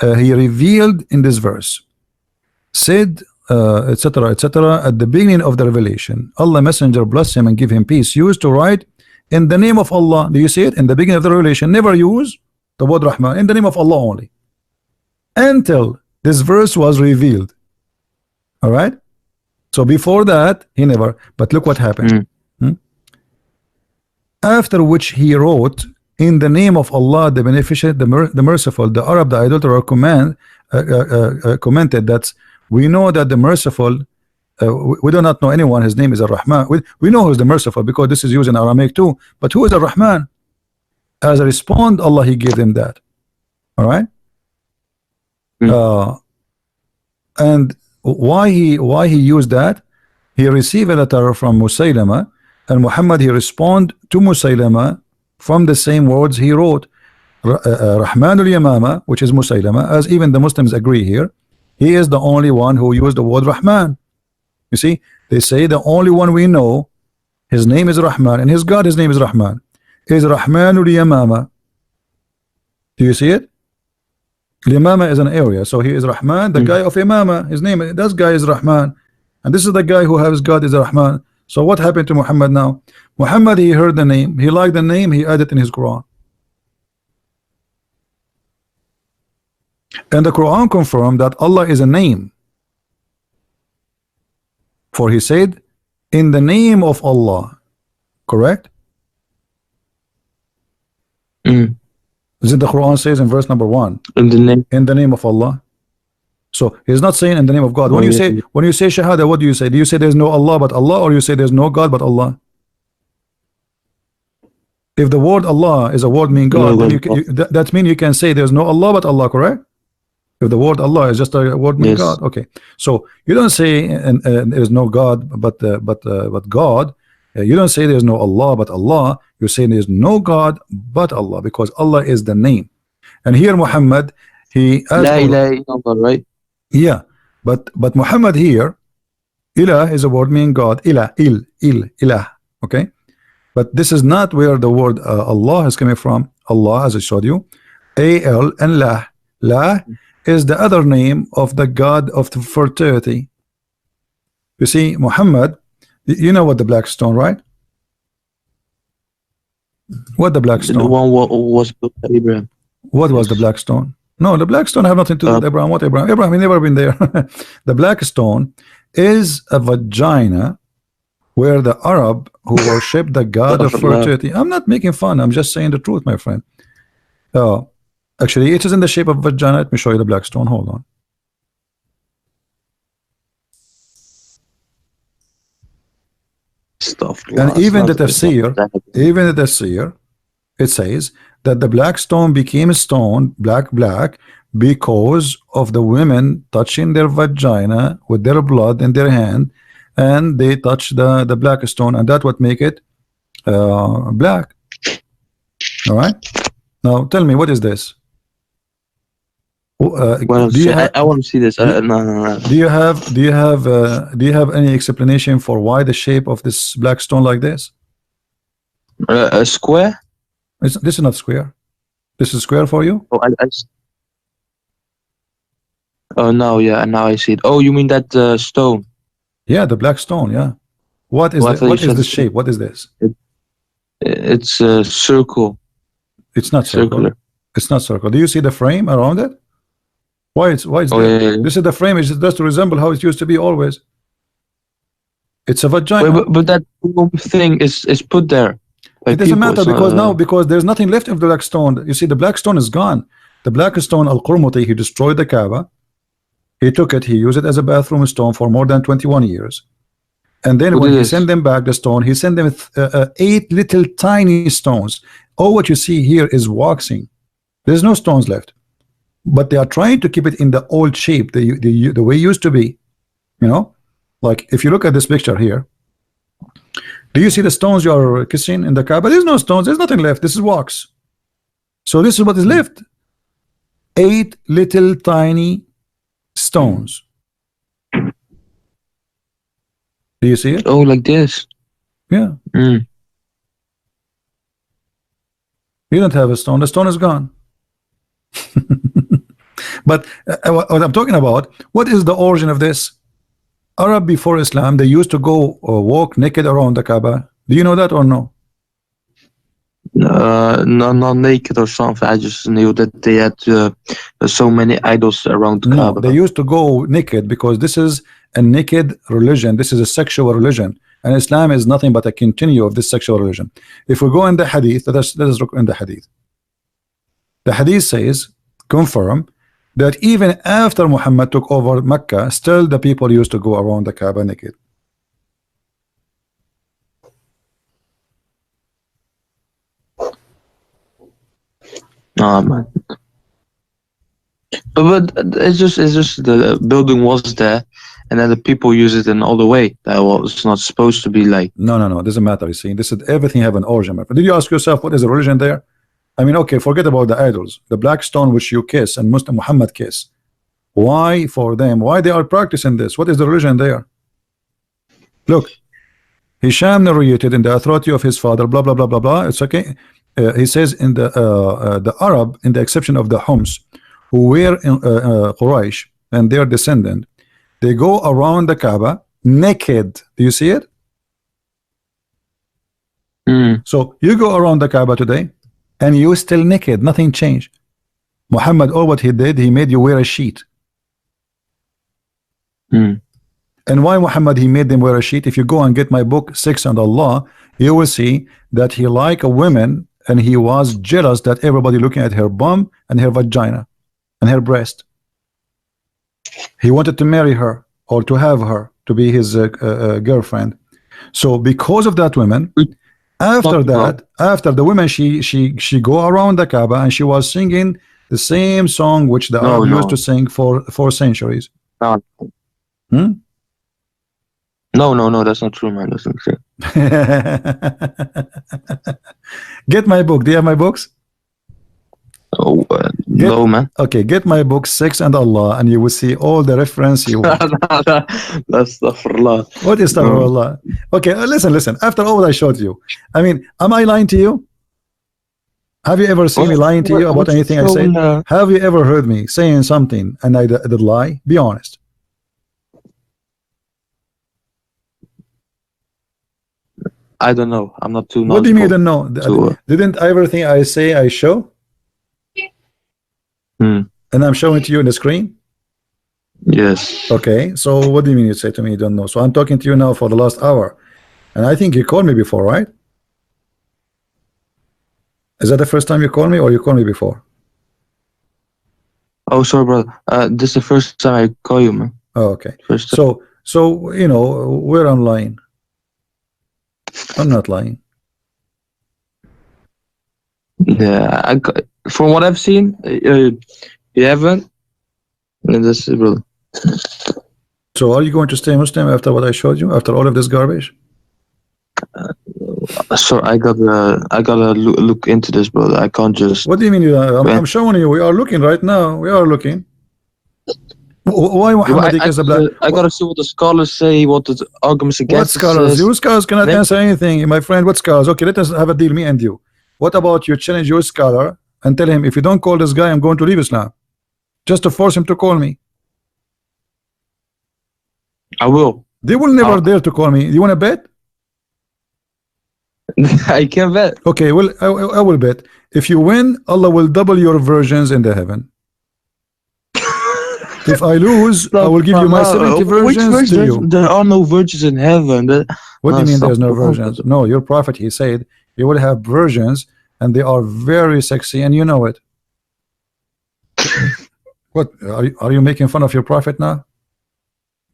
he revealed in this verse, said, etc., etc., at the beginning of the revelation, Allah messenger bless him and give him peace, used to write in the name of Allah. Do you see it? In the beginning of the revelation, never use the word Rahman, in the name of Allah only, until this verse was revealed. All right. So before that, he never. But look what happened. After which he wrote, in the name of Allah, the beneficent, the merciful. The Arab, the adulterer, commented that we know that the merciful we do not know anyone. His name is Ar-Rahman. We know who's the merciful because this is used in Aramaic too. But who is Ar-Rahman? As a response, Allah He gave them that. All right. And why he used that? He received a letter from Musaylama, and Muhammad he respond to Musaylama from the same words he wrote. Rahmanul Yamama, which is Musaylama, as even the Muslims agree here, he is the only one who used the word Rahman. You see, they say the only one we know, his name is Rahman, and his God, his name is Rahman, is Rahmanul Yamama. Do you see it? Yamama is an area, so he is Rahman, the guy of Yamama. His name, this guy is Rahman, and this is the guy who has God is Rahman. So what happened to Muhammad now? Muhammad, he heard the name, he liked the name, he added in his Quran. And the Quran confirmed that Allah is a name. For he said, in the name of Allah. Correct? Is it the Quran says in verse number 1? In the name of Allah. So he's not saying in the name of God. When you say Shahada, what do you say? Do you say there's no Allah but Allah, or you say there's no God but Allah? If the word Allah is a word meaning God, then that means you can say there's no Allah but Allah, correct? If the word Allah is just a word meaning God, okay. So you don't say there's no God but God. You don't say there's no Allah but Allah. You say there's no God but Allah, because Allah is the name. And here Muhammad, he asked La ilaha illallah, right? Yeah, but Muhammad here, Ilah is a word meaning God. Ilah, okay. But this is not where the word Allah is coming from. Allah, as I showed you, A-L and La is the other name of the God of the fertility. You see, Muhammad, you know what the black stone, right? What the black stone? The one was Abraham. What was the black stone? No, the black stone have nothing to do with Abraham. What Abraham? Abraham, he never been there. The black stone is a vagina where the Arab who worship the god of fertility. I'm not making fun. I'm just saying the truth, my friend. Actually, it is in the shape of vagina. Let me show you the black stone. Hold on. And even the tafsir, it says that the black stone became a stone, black, because of the women touching their vagina with their blood in their hand, and they touch the black stone, and that would make it black. All right. Now tell me, what is this? I want to see this. No. Do you have any explanation for why the shape of this black stone like this? A square? This is not square. This is square for you? Oh no, yeah, now I see it. Oh, you mean that stone? Yeah, the black stone. Yeah. What is the shape? What is this? It's a circle. It's not circular. It's not circle. Do you see the frame around it? Why it's yeah. This is the frame. It's just to resemble how it used to be always. It's a vagina. Wait, but that thing is put there. It doesn't matter because there's nothing left of the black stone. You see, the black stone is gone. The black stone, Al-Qurmuti, he destroyed the Kaaba. He took it. He used it as a bathroom stone for more than 21 years. And then when he sent them back the stone, he sent them 8 little tiny stones. All what you see here is waxing. There's no stones left. But they are trying to keep it in the old shape, the way it used to be. You know, like if you look at this picture here, do you see the stones you are kissing in the Kaaba? There's no stones. There's nothing left. This is wax. So this is what is left. 8 little tiny stones. Do you see it? Oh, like this. Yeah. You don't have a stone. The stone is gone. But what I'm talking about, what is the origin of this? Arab before Islam, they used to go walk naked around the Kaaba. Do you know that or no? No, not naked or something. I just knew that they had so many idols around the Kaaba. They used to go naked because this is a naked religion. This is a sexual religion, and Islam is nothing but a continue of this sexual religion. If we go in the Hadith, let us look in the Hadith. The Hadith says, confirm that even after Muhammad took over Mecca, still the people used to go around the Kaaba naked. No, man. But it's just the building was there, and then the people use it in all the way. That was not supposed to be like. No, doesn't matter. You see, this is everything have an origin. Did you ask yourself what is the religion there? I mean, okay, forget about the idols, the black stone which you kiss and Muslim Muhammad kiss. Why for them? Why they are practicing this? What is the religion there? Look, Hisham narrated in the authority of his father, blah blah blah blah blah. It's okay. He says in the Arab, in the exception of the Homs, who were in Quraysh and their descendant, they go around the Kaaba naked. Do you see it? So you go around the Kaaba today and you still naked, nothing changed. Muhammad, all what he did, he made you wear a sheet. And why Muhammad he made them wear a sheet? If you go and get my book 6 and Allah, you will see that he liked a woman and he was jealous that everybody looking at her bum and her vagina and her breast. He wanted to marry her or to have her to be his girlfriend. So because of that woman, after that, after the woman, she go around the Kaaba and she was singing the same song which the Arab used to sing for centuries. No, that's not true, man. That's not true. Get my book. Do you have my books? Oh, no, man. Okay, get my book 6 and Allah, and you will see all the reference you want. That's astaghfirullah. What is astaghfirullah? Okay, listen. After all I showed you, I mean, am I lying to you? Have you ever seen me lying to you about anything I said? Have you ever heard me saying something and I did lie? Be honest. I don't know. I'm not too knowledgeable. What do you mean you don't know? Didn't everything I say I show? And I'm showing to you in the screen? Yes. Okay, so what do you mean you say to me you don't know? So I'm talking to you now for the last hour. And I think you called me before, right? Is that the first time you called me or you called me before? Oh, sorry, brother. This is the first time I call you, man. Oh, okay. So you know, we're online. I'm not lying. Yeah, from what I've seen, you haven't. And this is brother. So are you going to stay Muslim after what I showed you? After all of this garbage? So I gotta look into this, brother. I can't just. What do you mean? I'm showing you. We are looking right now. We are looking. Why Muhammad is a black? I gotta see what the scholars say. What the arguments against? What scholars? You scholars cannot answer anything, my friend. What scholars? Okay, let us have a deal, me and you. What about you challenge your scholar and tell him if you don't call this guy, I'm going to leave Islam, just to force him to call me. I will. They will never dare to call me. You want to bet? I can bet. Okay, well, I will bet. If you win, Allah will double your versions in the heaven. If I lose, I will give you my 70 versions to you. There are no virgins in heaven. What do you mean there's no versions? No, your prophet, he said, you will have versions and they are very sexy and you know it. What, are you making fun of your prophet now?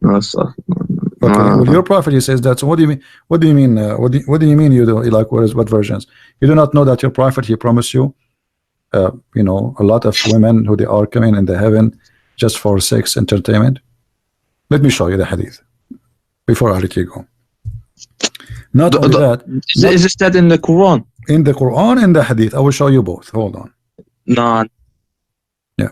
No, sir. Okay, well, your prophet, he says that. So what do you mean? What do you mean? What do you mean you do like what versions? You do not know that your prophet, he promised you, you know, a lot of women who they are coming in the heaven just for sex entertainment. Let me show you the hadith before I let you go. Not only that, is this that in the Quran? In the Quran and the hadith, I will show you both. Hold on. No. Yeah.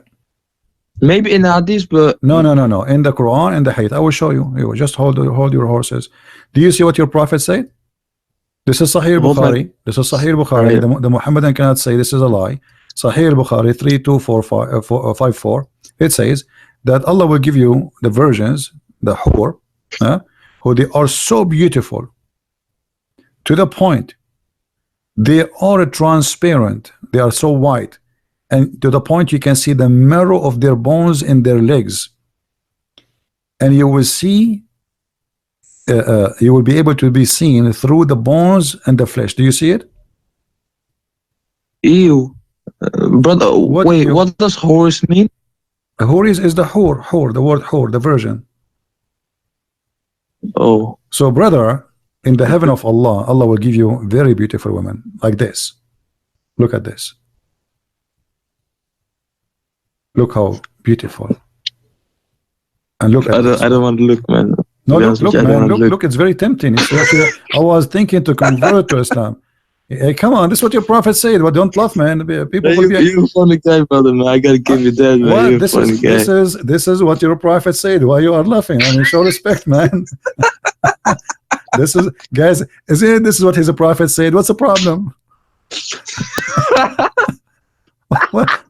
Maybe in the hadith, but no. In the Quran and the hadith, I will show you. You just hold your horses. Do you see what your prophet said? This is Sahih Bukhari. This is Sahih Bukhari. The Muhammadan cannot say this is a lie. Sahih Bukhari 3254. It says that Allah will give you the virgins, the hur, who they are so beautiful to the point they are transparent, they are so white, and to the point you can see the marrow of their bones in their legs, and you will see you will be able to be seen through the bones and the flesh. Do you see it? Ew. Brother, wait, what does horse mean? Hur is the hur, the word hur, the virgin. Oh, So brother, in the heaven of Allah, Allah will give you very beautiful women like this. Look at this. Look how beautiful. And look at this. I don't want to look, man. No, To be look, honest with look, you, I don't man, want to look, look, it's very tempting. It's actually, I was thinking to convert to Islam. Hey, come on, this is what your prophet said. Well, don't laugh, man. People will be. You're a funny guy, brother, man. I gotta give you that, man. What? You're a funny guy. This is what your prophet said. Why you are laughing? I mean, show respect, man. This is, guys, this is what his prophet said. What's the problem?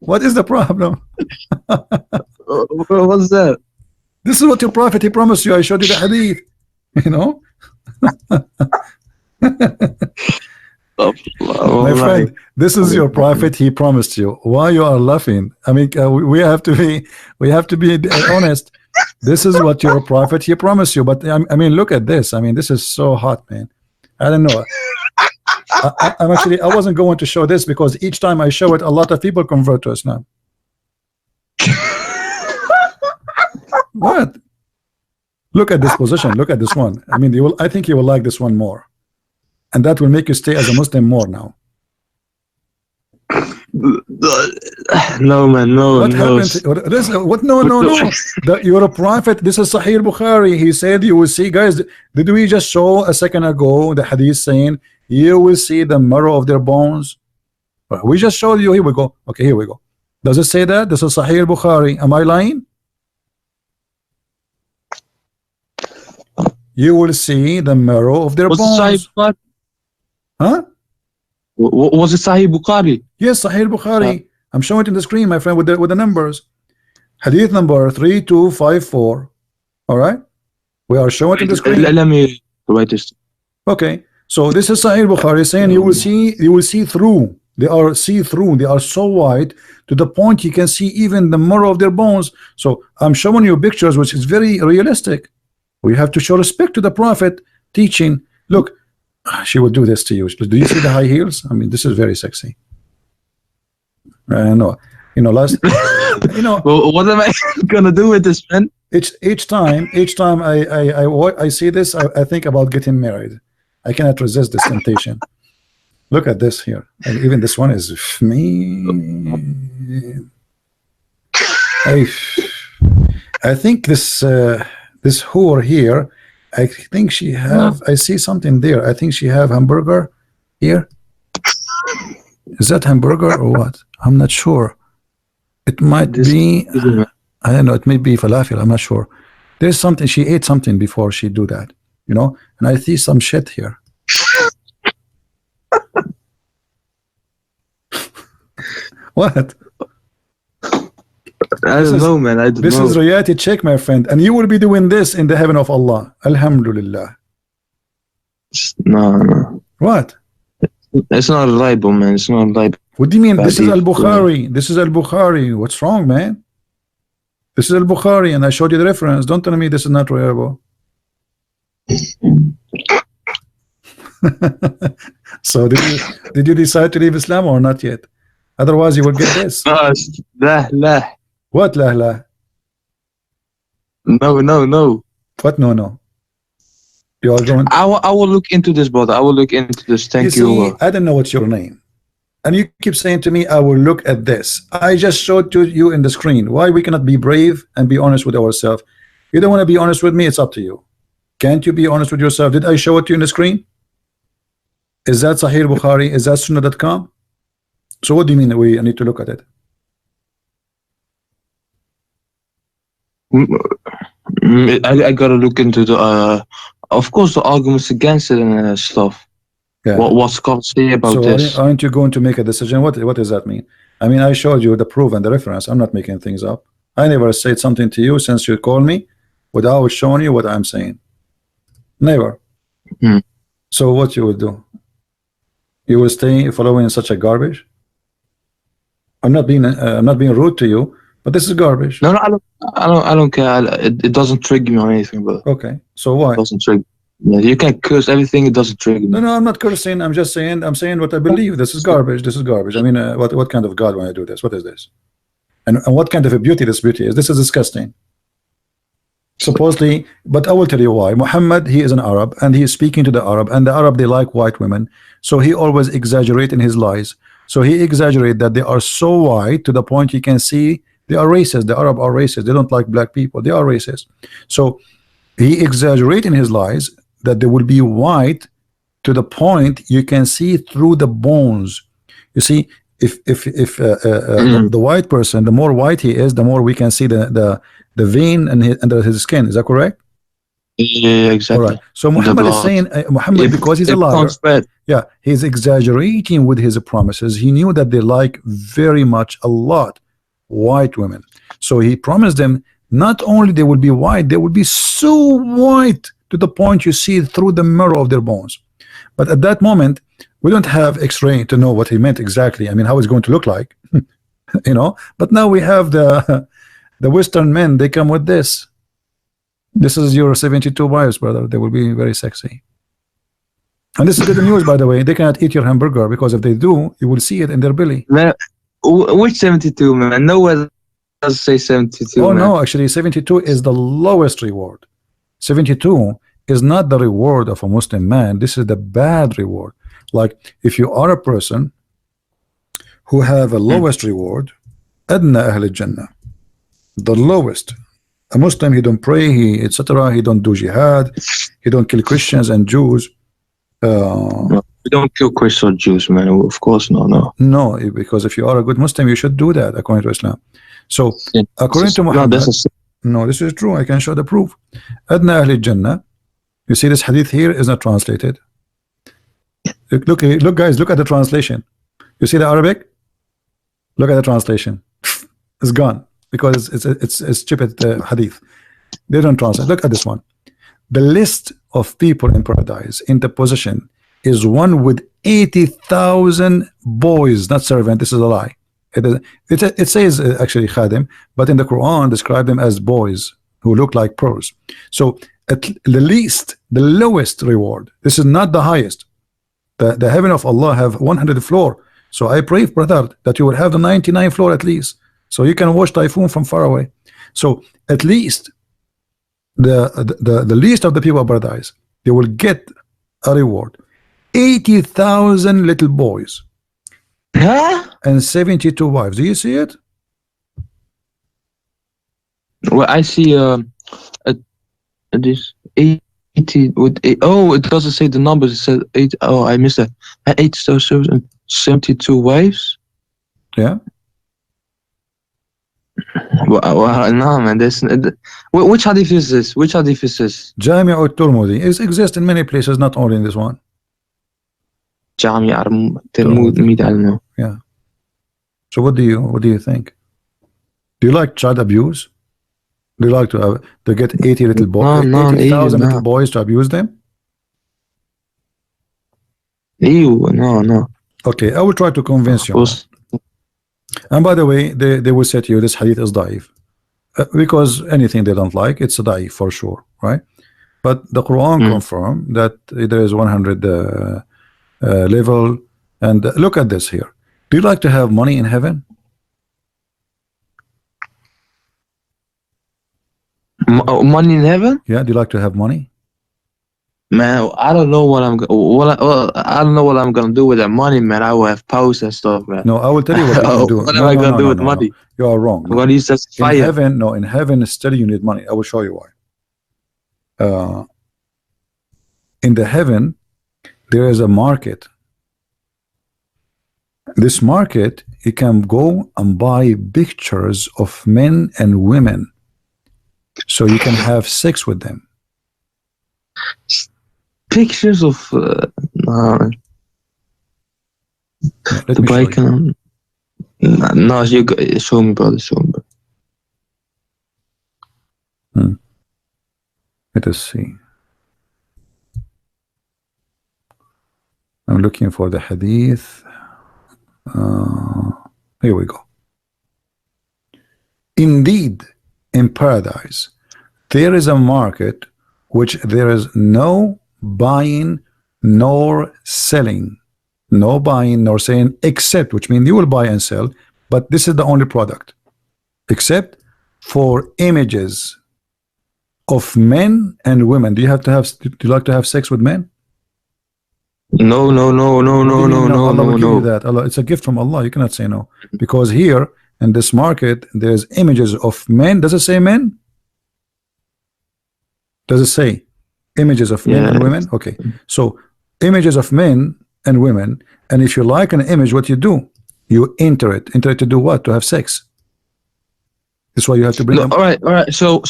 What is the problem? What's that? This is what your prophet, he promised you. I showed you the hadith. You know? My friend, this is your prophet, he promised you. Why you are laughing? I mean, we have to be honest. This is what your prophet, he promised you. But I mean, look at this. I mean, this is so hot, man. I don't know. I'm actually, I wasn't going to show this because each time I show it, a lot of people convert to Islam. What? Look at this position. Look at this one. I mean, I think you will like this one more, and that will make you stay as a Muslim more now. No, man, no. What happened? What? No. You're a prophet. This is Sahih Bukhari. He said you will see, guys. Did we just show a second ago the hadith saying you will see the marrow of their bones? We just showed you. Here we go. Okay, here we go. Does it say that? This is Sahih Bukhari. Am I lying? You will see the marrow of their bones. Huh? Was it Sahih Bukhari? Yes, Sahih Bukhari. I'm showing it in the screen, my friend, with the numbers. Hadith number 3254. All right, we are showing it in the screen. Let me write this. Okay, so this is Sahih Bukhari saying you will see through. They are see-through. They are so white to the point you can see even the marrow of their bones. So I'm showing you pictures, which is very realistic. We have to show respect to the prophet teaching. Look, she will do this to you. Do you see the high heels? I mean, this is very sexy. No, last, Well, what am I gonna do with this, man? Each time I see this, I think about getting married. I cannot resist this temptation. Look at this here, and even this one is me. I think this whore here, I think she have, I see something there. I think she have hamburger here. Is that hamburger or what? I'm not sure. It might be, I don't know, it may be falafel, I'm not sure. There's something, she ate something before she do that, and I see some shit here. What? I don't know, man. I don't know. This is reality check, my friend, and you will be doing this in the heaven of Allah. Alhamdulillah. No. What? It's not reliable, man. It's not reliable. What do you mean? This is Al-Bukhari. This is Al-Bukhari. What's wrong, man? This is Al-Bukhari, and I showed you the reference. Don't tell me this is not reliable. So did you decide to leave Islam or not yet? Otherwise, you will get this. La. What la? No. What no? You are going. I will look into this, brother. I will look into this. Thank you. See, I don't know what's your name, and you keep saying to me, "I will look at this." I just showed to you in the screen. Why we cannot be brave and be honest with ourselves? You don't want to be honest with me. It's up to you. Can't you be honest with yourself? Did I show it to you in the screen? Is that Sahih Bukhari? Is that Sunnah.com? So what do you mean I need to look at it? I gotta look into the of course the arguments against it and stuff. Yeah. What's God say about this? Aren't you going to make a decision? What does that mean? I mean, I showed you the proof and the reference. I'm not making things up. I never said something to you since you called me without showing you what I'm saying. Never. So what you will do? You will stay following such a garbage? I'm not being rude to you, but this is garbage. No, I don't care. It doesn't trigger me or anything, but okay. So why? It doesn't trigger. You can curse everything. It doesn't trigger me. No, I'm not cursing. I'm just saying. I'm saying what I believe. This is garbage. This is garbage. I mean, what kind of God when I do this? What is this? And what kind of a beauty this beauty is? This is disgusting. Supposedly, but I will tell you why. Muhammad, he is an Arab, and he is speaking to the Arab, and the Arab, they like white women, so he always exaggerate in his lies. So he exaggerate that they are so white to the point you can see they are racist. The Arab are racist. They don't like black people. They are racist. So he exaggerate in his lies that they will be white to the point you can see through the bones. You see, if the white person, the more white he is, the more we can see the vein under his skin. Is that correct? Yeah, exactly. All right. So Muhammad is saying Muhammad, because he's a liar, yeah, he's exaggerating with his promises. He knew that they like very much a lot white women, so he promised them not only they will be white, they will be so white to the point you see through the marrow of their bones. But at that moment, we don't have X-ray to know what he meant exactly. I mean, how it's going to look like, you know. But now we have the Western men. They come with this. This is your 72 wives, brother. They will be very sexy. And this is good news, by the way. They cannot eat your hamburger, because if they do, you will see it in their belly. Man, which 72, man? Nowhere does say 72. Oh man. no, actually 72 is the lowest reward. 72 is not the reward of a Muslim man. This is the bad reward. Like if you are a person who have a lowest reward, adna ahl al-jannah, the lowest. A Muslim, he don't pray, he etc. He don't do jihad, he don't kill Christians and Jews. No, we don't kill Christians or Jews, man. Of course, no. Because if you are a good Muslim, you should do that according to Islam. So according to Muhammad, no, this is true. I can show the proof. Adna ahl al-jannah. You see this hadith here is not translated. Look, guys, look at the translation. You see the Arabic? Look at the translation. It's gone because it's stupid hadith. They don't translate. Look at this one. The list of people in paradise in the position is one with 80,000 boys, not servant. This is a lie. It says actually khadim, but in the Quran describe them as boys who look like pearls. So at the least, the lowest reward. This is not the highest. The heaven of Allah have 100 floor. So I pray, brother, that you will have the 99 floor at least, so you can watch typhoon from far away. So at least the least of the people of paradise, they will get a reward. 80,000 little boys, and 72 wives. Do you see it? Well, I see this 80 with 8. Oh, it doesn't say the numbers. It says 8. Oh, I missed that. 8 stars and 72 wives. Yeah. Well, no, man. Which hadith is this? Which hadith is this? Jami' al-Tirmidhi. It exists in many places, not only in this one. Jami' al-Tirmidhi, I don't know. Yeah. So what do you think? Do you like child abuse? Do you like to get 80 little boys, 80,000 little boys to abuse them? Ew, no. Okay, I will try to convince you. And by the way, they will say to you this hadith is daif, because anything they don't like, it's a daif for sure, right? But the Quran confirm that there is 100 level. And look at this here. Do you like to have money in heaven? Money in heaven? Yeah. Do you like to have money? Man, I don't know what I'm gonna do with that money, man. I will have powers and stuff, man. No, I will tell you what you can do. What am I gonna do with money? You are wrong. I'm gonna use that fire. In heaven, still you need money. I will show you why. In the heaven, there is a market. This market, you can go and buy pictures of men and women, so you can have sex with them. Pictures of no. Let me show you. No, you show me, brother. Show me. Let us see. I'm looking for the hadith. Here we go. Indeed, in paradise, there is a market which there is no buying nor selling. No buying nor selling, except, which means you will buy and sell, but this is the only product. except for images of men and women. Do you like to have sex with men? No, no, no, no, What do no, you no, mean, no? no, Allah will no, give you no. that. Allah, it's a gift from Allah. You cannot say no, because here in this market there's images of men. Does it say men? Does it say images of men and Yeah. women? Okay, so images of men and women, and if you like an image, what you do? You enter it. Enter it to do what? To have sex. That's why you have to bring No, them. all right, all right. So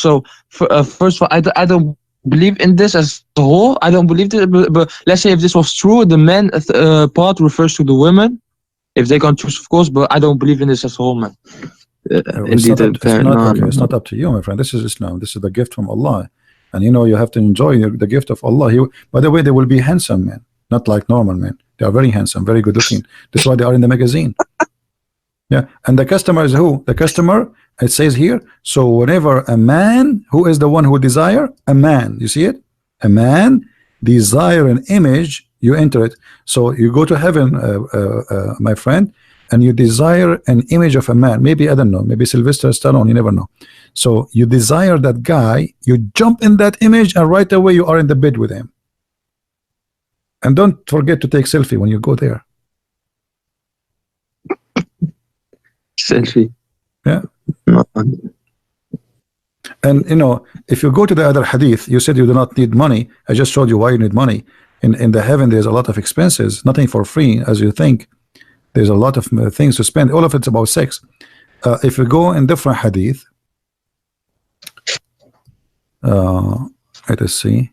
first of all, I don't believe in this as a whole. I don't believe this, but let's say if this was true, the men part refers to the women. If they can choose, of course, but I don't believe in this as a whole, man. It's not Indeed, up. It's not no, okay. no, It's no. not up to you, my friend. This is Islam. This is the gift from Allah, and you know you have to enjoy the gift of Allah. By the way, they will be handsome men, not like normal men. They are very handsome, very good looking. That's why they are in the magazine. Yeah, and the customer is who? The customer. It says here. So whenever a man, who is the one who desire? A man. You see it? A man desire an image. You enter it. So you go to heaven, my friend, and you desire an image of a man. Maybe I don't know. Maybe Sylvester Stallone. You never know. So you desire that guy. You jump in that image, and right away you are in the bed with him. And don't forget to take selfie when you go there. Selfie. Yeah. No. And you know, if you go to the other hadith, you said you do not need money. I just showed you why you need money. In the heaven, there's a lot of expenses, nothing for free as you think. There's a lot of things to spend. All of it's about sex. If you go in different hadith, let us see.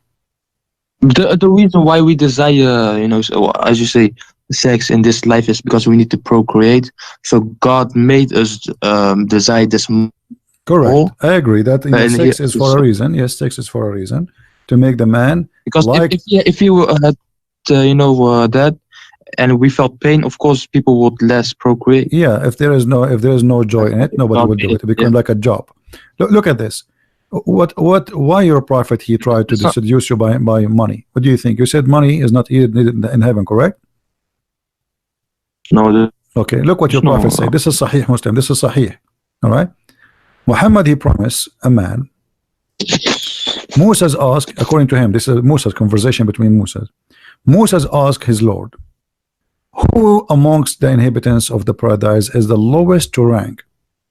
The reason why we desire, you know, so, as you say, sex in this life is because we need to procreate. So God made us desire this Correct. more. I agree that you know, And sex is for a reason. Yes, sex is for a reason to make the man because like. if you had that and we felt pain, of course people would less procreate. Yeah, if there is no joy in it, nobody will do it. It becomes like a job. Look at this. Why your prophet he tried to seduce you by money? What do you think? You said money is not needed in heaven, correct? No. Okay, look what your prophet said. This is Sahih Muslim. This is Sahih. All right. Muhammad he promised a man. Moses asked, according to him, this is Moses' conversation between Moses. Moses asked his Lord, who amongst the inhabitants of the paradise is the lowest to rank?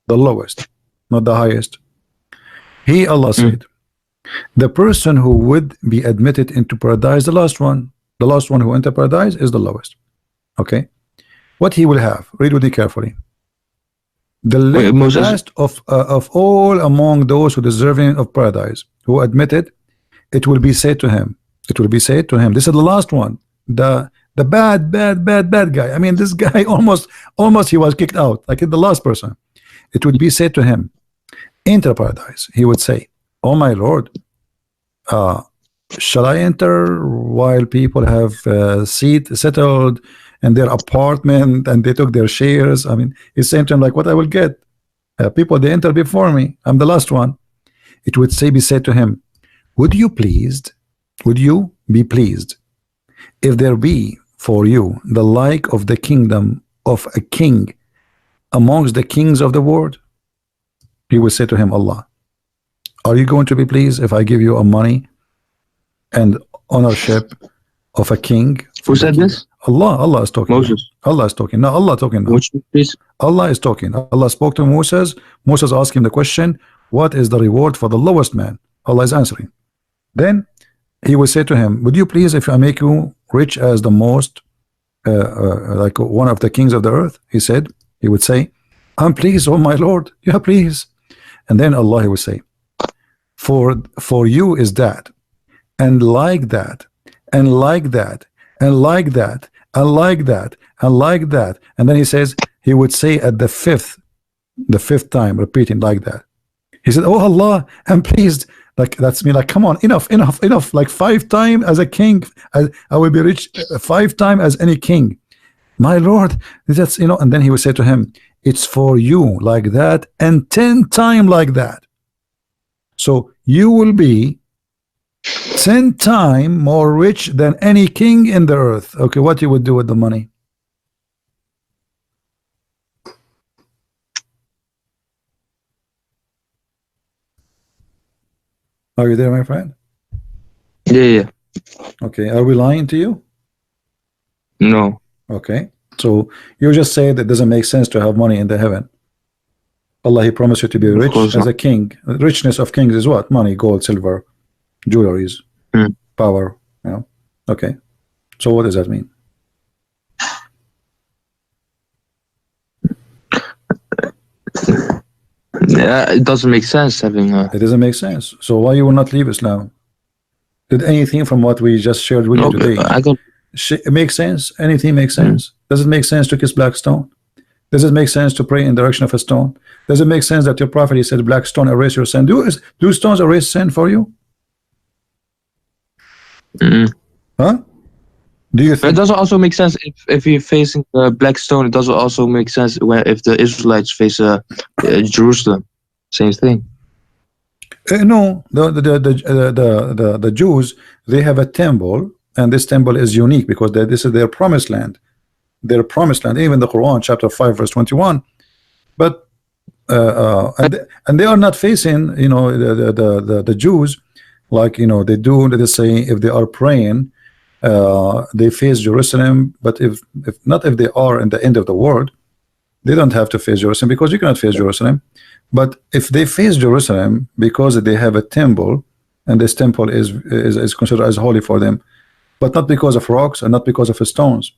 The lowest, not the highest. He, Allah said, the person who would be admitted into paradise, the last one who entered paradise is the lowest. Okay, what he will have, read with me carefully. The last of all among those who deserving of paradise, who admitted, it will be said to him. It will be said to him. This is the last one. The bad guy. I mean, this guy almost he was kicked out. Like the last person. It would be said to him, enter paradise. He would say, oh my Lord, shall I enter while people have seat settled in their apartment and they took their shares? I mean, he's saying to him like, what I will get? People they enter before me. I'm the last one. It would be said to him, would you be pleased if there be for you the like of the kingdom of a king amongst the kings of the world? He would say to him, Allah, are you going to be pleased if I give you a money and ownership of a king? Who said this? Allah is talking. Moses. Allah is talking. No, Allah talking now. Allah is talking. Allah spoke to Moses. Moses asked him the question, what is the reward for the lowest man? Allah is answering. Then he would say to him, would you please if I make you rich as the most like one of the kings of the earth? He would say, I'm pleased, oh my Lord. Yeah, please. And then Allah would say, for you is that, and like that, and like that, and like that, and like that, and like that. And then he would say at the fifth time, repeating like that. He said, oh Allah, I'm pleased. Like that's me, like come on, enough. Like 5 times as a king, I will be rich 5 times as any king. My Lord, that's and then he would say to him, it's for you like that, and 10 times like that. So you will be 10 times more rich than any king in the earth. Okay, what you would do with the money? Are you there, my friend? Yeah. Okay. Are we lying to you? No. Okay. So you just say that it doesn't make sense to have money in the heaven. Allah, He promised you to be Of rich course as not. a king. Richness of kings is what? Money, gold, silver, jewelries, power. You know. Okay. So what does that mean? Yeah, it doesn't make sense having It doesn't make sense. So why you will not leave Islam? Did anything from what we just shared with you no. today I got. make sense? Anything makes sense? Does it make sense to kiss black stone? Does it make sense to pray in the direction of a stone? Does it make sense that your prophet, he said, black stone erase your sin? Do stones erase sin for you? Huh? Do you But it think? doesn't also make sense if you're facing black stone. It doesn't also make sense when if the Israelites face Jerusalem. Same thing. No, the Jews, they have a temple, and this temple is unique because this is their promised land. Their promised land, even the Quran, chapter 5, verse 21. But and they are not facing, you know, the Jews like, you know, they do. They say if they are praying, they face Jerusalem. But if not, if they are in the end of the world, they don't have to face Jerusalem because you cannot face Jerusalem. But if they face Jerusalem because they have a temple, and this temple is considered as holy for them, but not because of rocks and not because of stones.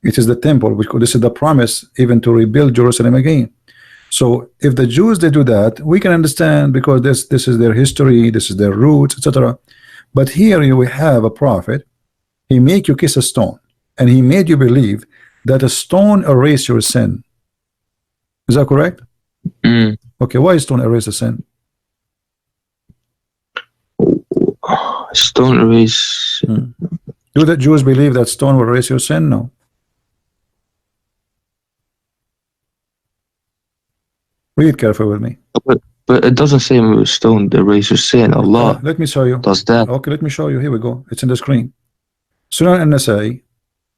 It is the temple, because this is the promise even to rebuild Jerusalem again. So if the Jews, they do that, we can understand because this is their history, this is their roots, etc. But here you have a prophet. He make you kiss a stone, and he made you believe that a stone erase your sin. Is that correct? Okay, why stone erase a sin? Stone erase. Do the Jews believe that stone will erase your sin? No. Read carefully with me. But it doesn't say stone erase your sin. Allah Let me show you. does that. Okay, let me show you. Here we go. It's in the screen. Sunan al-Nasai.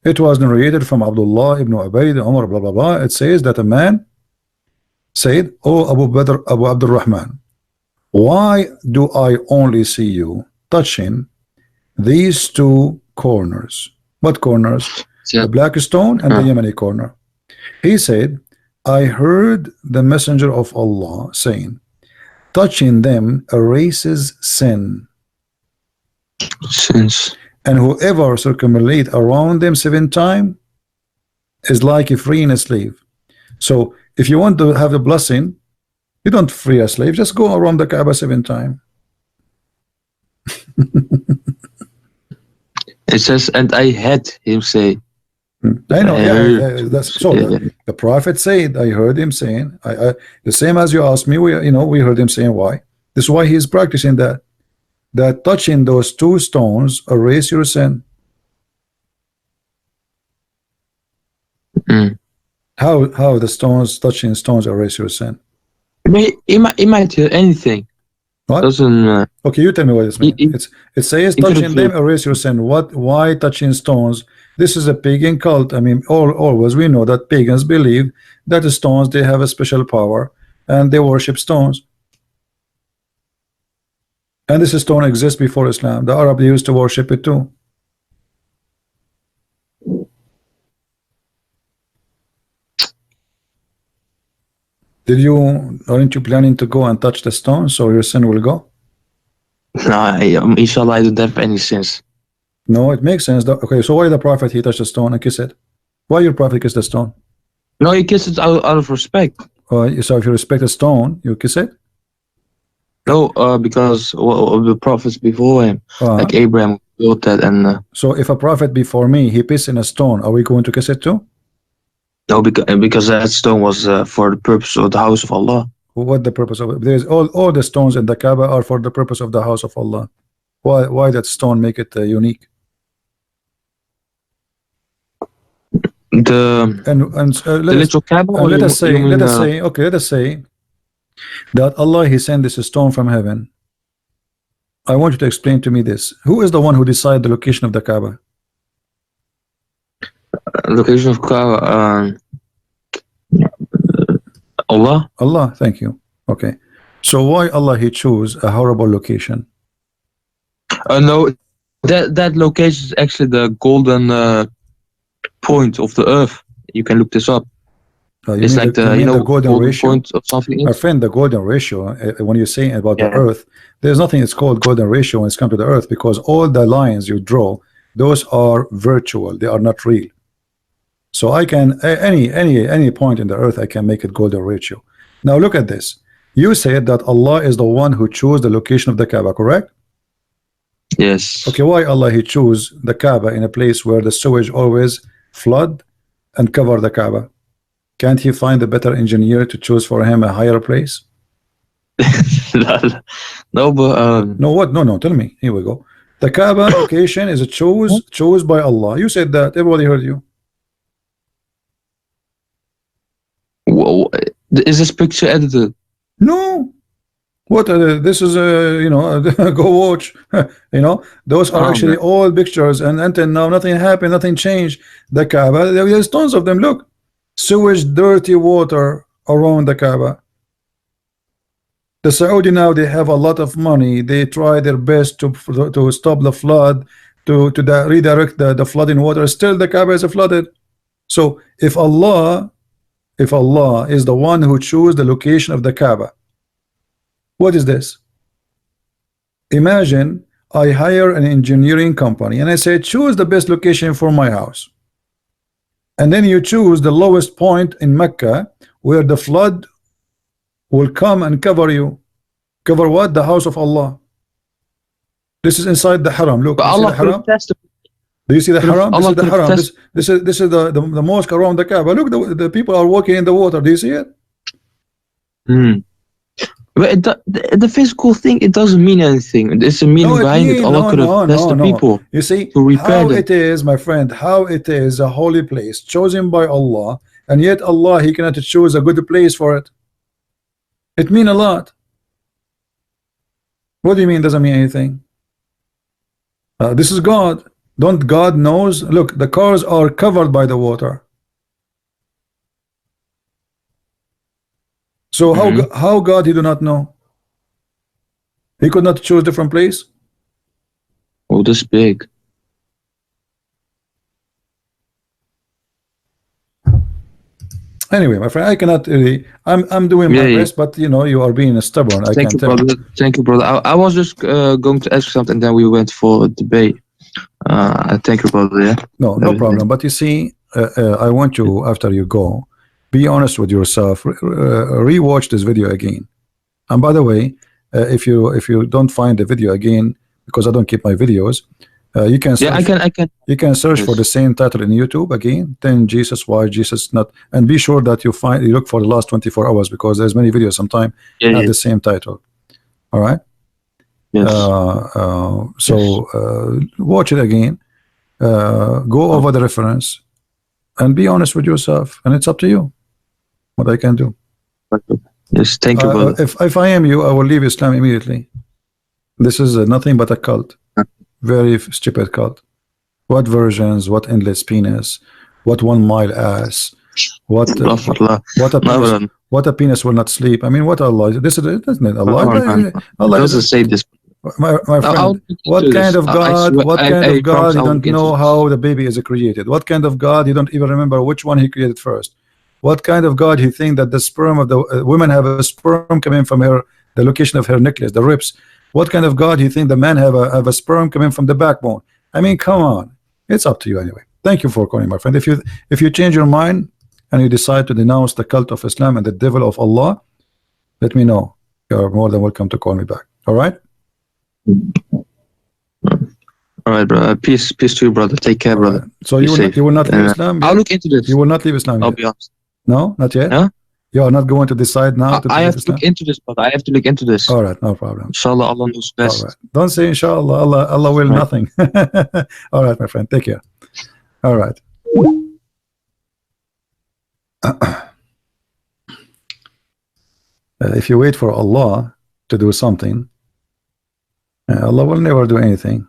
It was narrated from Abdullah ibn Ubayd, Umar, blah blah blah. It says that a man said, "Oh Abu Abdul Rahman, why do I only see you touching these two corners?" What corners? Yeah. The black stone and the Yemeni corner. He said, I heard the messenger of Allah saying, touching them erases sin, Sins. and whoever circumambulate around them 7 times is like freeing a slave. So if you want to have the blessing, you don't free a slave, just go around the Kaaba 7 times. It says, and I had him say. I know, that's so. The prophet said, I heard him saying, the same as you asked me. We heard him saying why. This is why he is practicing that touching those two stones erase your sin. How the stones, touching stones, erase your sin? It might hear anything. What? Doesn't. Okay, you tell me what this means. It says touching them erase your sin. What? Why touching stones? This is a pagan cult. I mean, always we know that pagans believe that the stones, they have a special power and they worship stones. And this stone exists before Islam. The Arab, they used to worship it too. Aren't you planning to go and touch the stone so your sin will go? No, inshallah, I don't have any sins. No, it makes sense. Okay, so why the prophet, he touched the stone and kissed it? Why your prophet kissed the stone? No, he kissed it out of respect. So if you respect a stone, you kiss it? No, because of the prophets before him, like Abraham built that, and so if a prophet before me, he pissed in a stone, are we going to kiss it too? no, because that stone was for the purpose of the house of Allah. What the purpose of it? There's all the stones in the Kaaba are for the purpose of the house of Allah. Why that stone make it unique? The little Kaaba. Let us say that Allah, he sent this stone from heaven. I want you to explain to me this. Who is the one who decided the location of the Kaaba? Location of Kaaba. Allah. Allah, thank you. Okay. So why Allah he choose a horrible location? No, that location is actually the golden point of the earth. You can look this up. You It's mean like you mean the golden golden ratio? point of something. My friend, the golden ratio, when you're saying about the Yeah. earth, there's nothing it's called golden ratio when it's come to the earth, because all the lines you draw, those are virtual, they are not real. So I can any point in the earth I can make it golden ratio. Now look at this. You said that Allah is the one who chose the location of the Kaaba, correct? Yes. Okay, why Allah he chose the Kaaba in a place where the sewage always flood and cover the Kaaba? Can't he find a better engineer to choose for him a higher place? No, but No, what? No, tell me. Here we go. The Kaaba location is a chose by Allah. You said that. Everybody heard you. is this picture edited? No. What? This is you know, go watch. You know, those are actually all pictures, and until now nothing happened, nothing changed. The Kaaba, there's tons of them. Look, sewage, dirty water around the Kaaba. The Saudi now, they have a lot of money. They try their best to stop the flood, to redirect the flooding water. Still the Kaaba is flooded. So if Allah is the one who chose the location of the Kaaba, what is this? Imagine I hire an engineering company and I say choose the best location for my house, and then you choose the lowest point in Mecca where the flood will come and cover you. Cover what? The house of Allah. This is inside the haram. Look, But you see Allah the haram? could have tested. Do you see the haram? This Allah is the could have haram. tested. This is the mosque around the Kaaba. Look, the people are walking in the water. Do you see it? But the physical thing, it doesn't mean anything. It's a meaning behind it. Allah could have tested people. You see to repair how them. it is, my friend, how it is a holy place chosen by Allah, and yet Allah he cannot choose a good place for it. It means a lot. What do you mean doesn't mean anything? This is God. Don't God knows? Look, the cars are covered by the water. So how God he do not know? He could not choose different place? Oh, this big. Anyway, my friend, I cannot really. I'm doing my best, but you know, you are being stubborn. I can't tell. Brother. Thank you, brother. I was just going to ask something, then we went for a debate. Thank you, brother. Yeah. No problem. But you see, I want you, after you go, be honest with yourself. Rewatch this video again. And by the way, if you don't find the video again, because I don't keep my videos, you can search, I can. You can search for the same title in YouTube again. Then Jesus, why Jesus not? And be sure that you look for the last 24 hours, because there's many videos sometimes have the same title. All right. Yes. Watch it again. Go over the reference, and be honest with yourself. And it's up to you what I can do. Yes, thank you, brother. If I am you, I will leave Islam immediately. This is nothing but a cult. Very stupid cult. What versions? What endless penis? What 1 mile ass? What a penis will not sleep? I mean, what Allah? This is isn't it Allah? Allah doesn't say this. My friend, what kind of God? What kind of God? You don't know how the baby is created. What kind of God? You don't even remember which one he created first. What kind of God you think that the sperm of the women have a sperm coming from her, the location of her necklace, the ribs? What kind of God you think the men have a sperm coming from the backbone? I mean, come on. It's up to you anyway. Thank you for calling, my friend. If you change your mind and you decide to denounce the cult of Islam and the devil of Allah, let me know. You're more than welcome to call me back. All right? All right, brother. Peace to you, brother. Take care, brother. Right. So you will not leave Islam? I'll look into this. You will not leave Islam? I'll be honest. No, not yet. Huh? You are not going to decide now. I have to look into this, brother. I have to look into this. All right, no problem. Inshallah, Allah knows best. All right. Don't say inshallah. Allah will nothing. All right, my friend. Take care. All right. If you wait for Allah to do something, Allah will never do anything.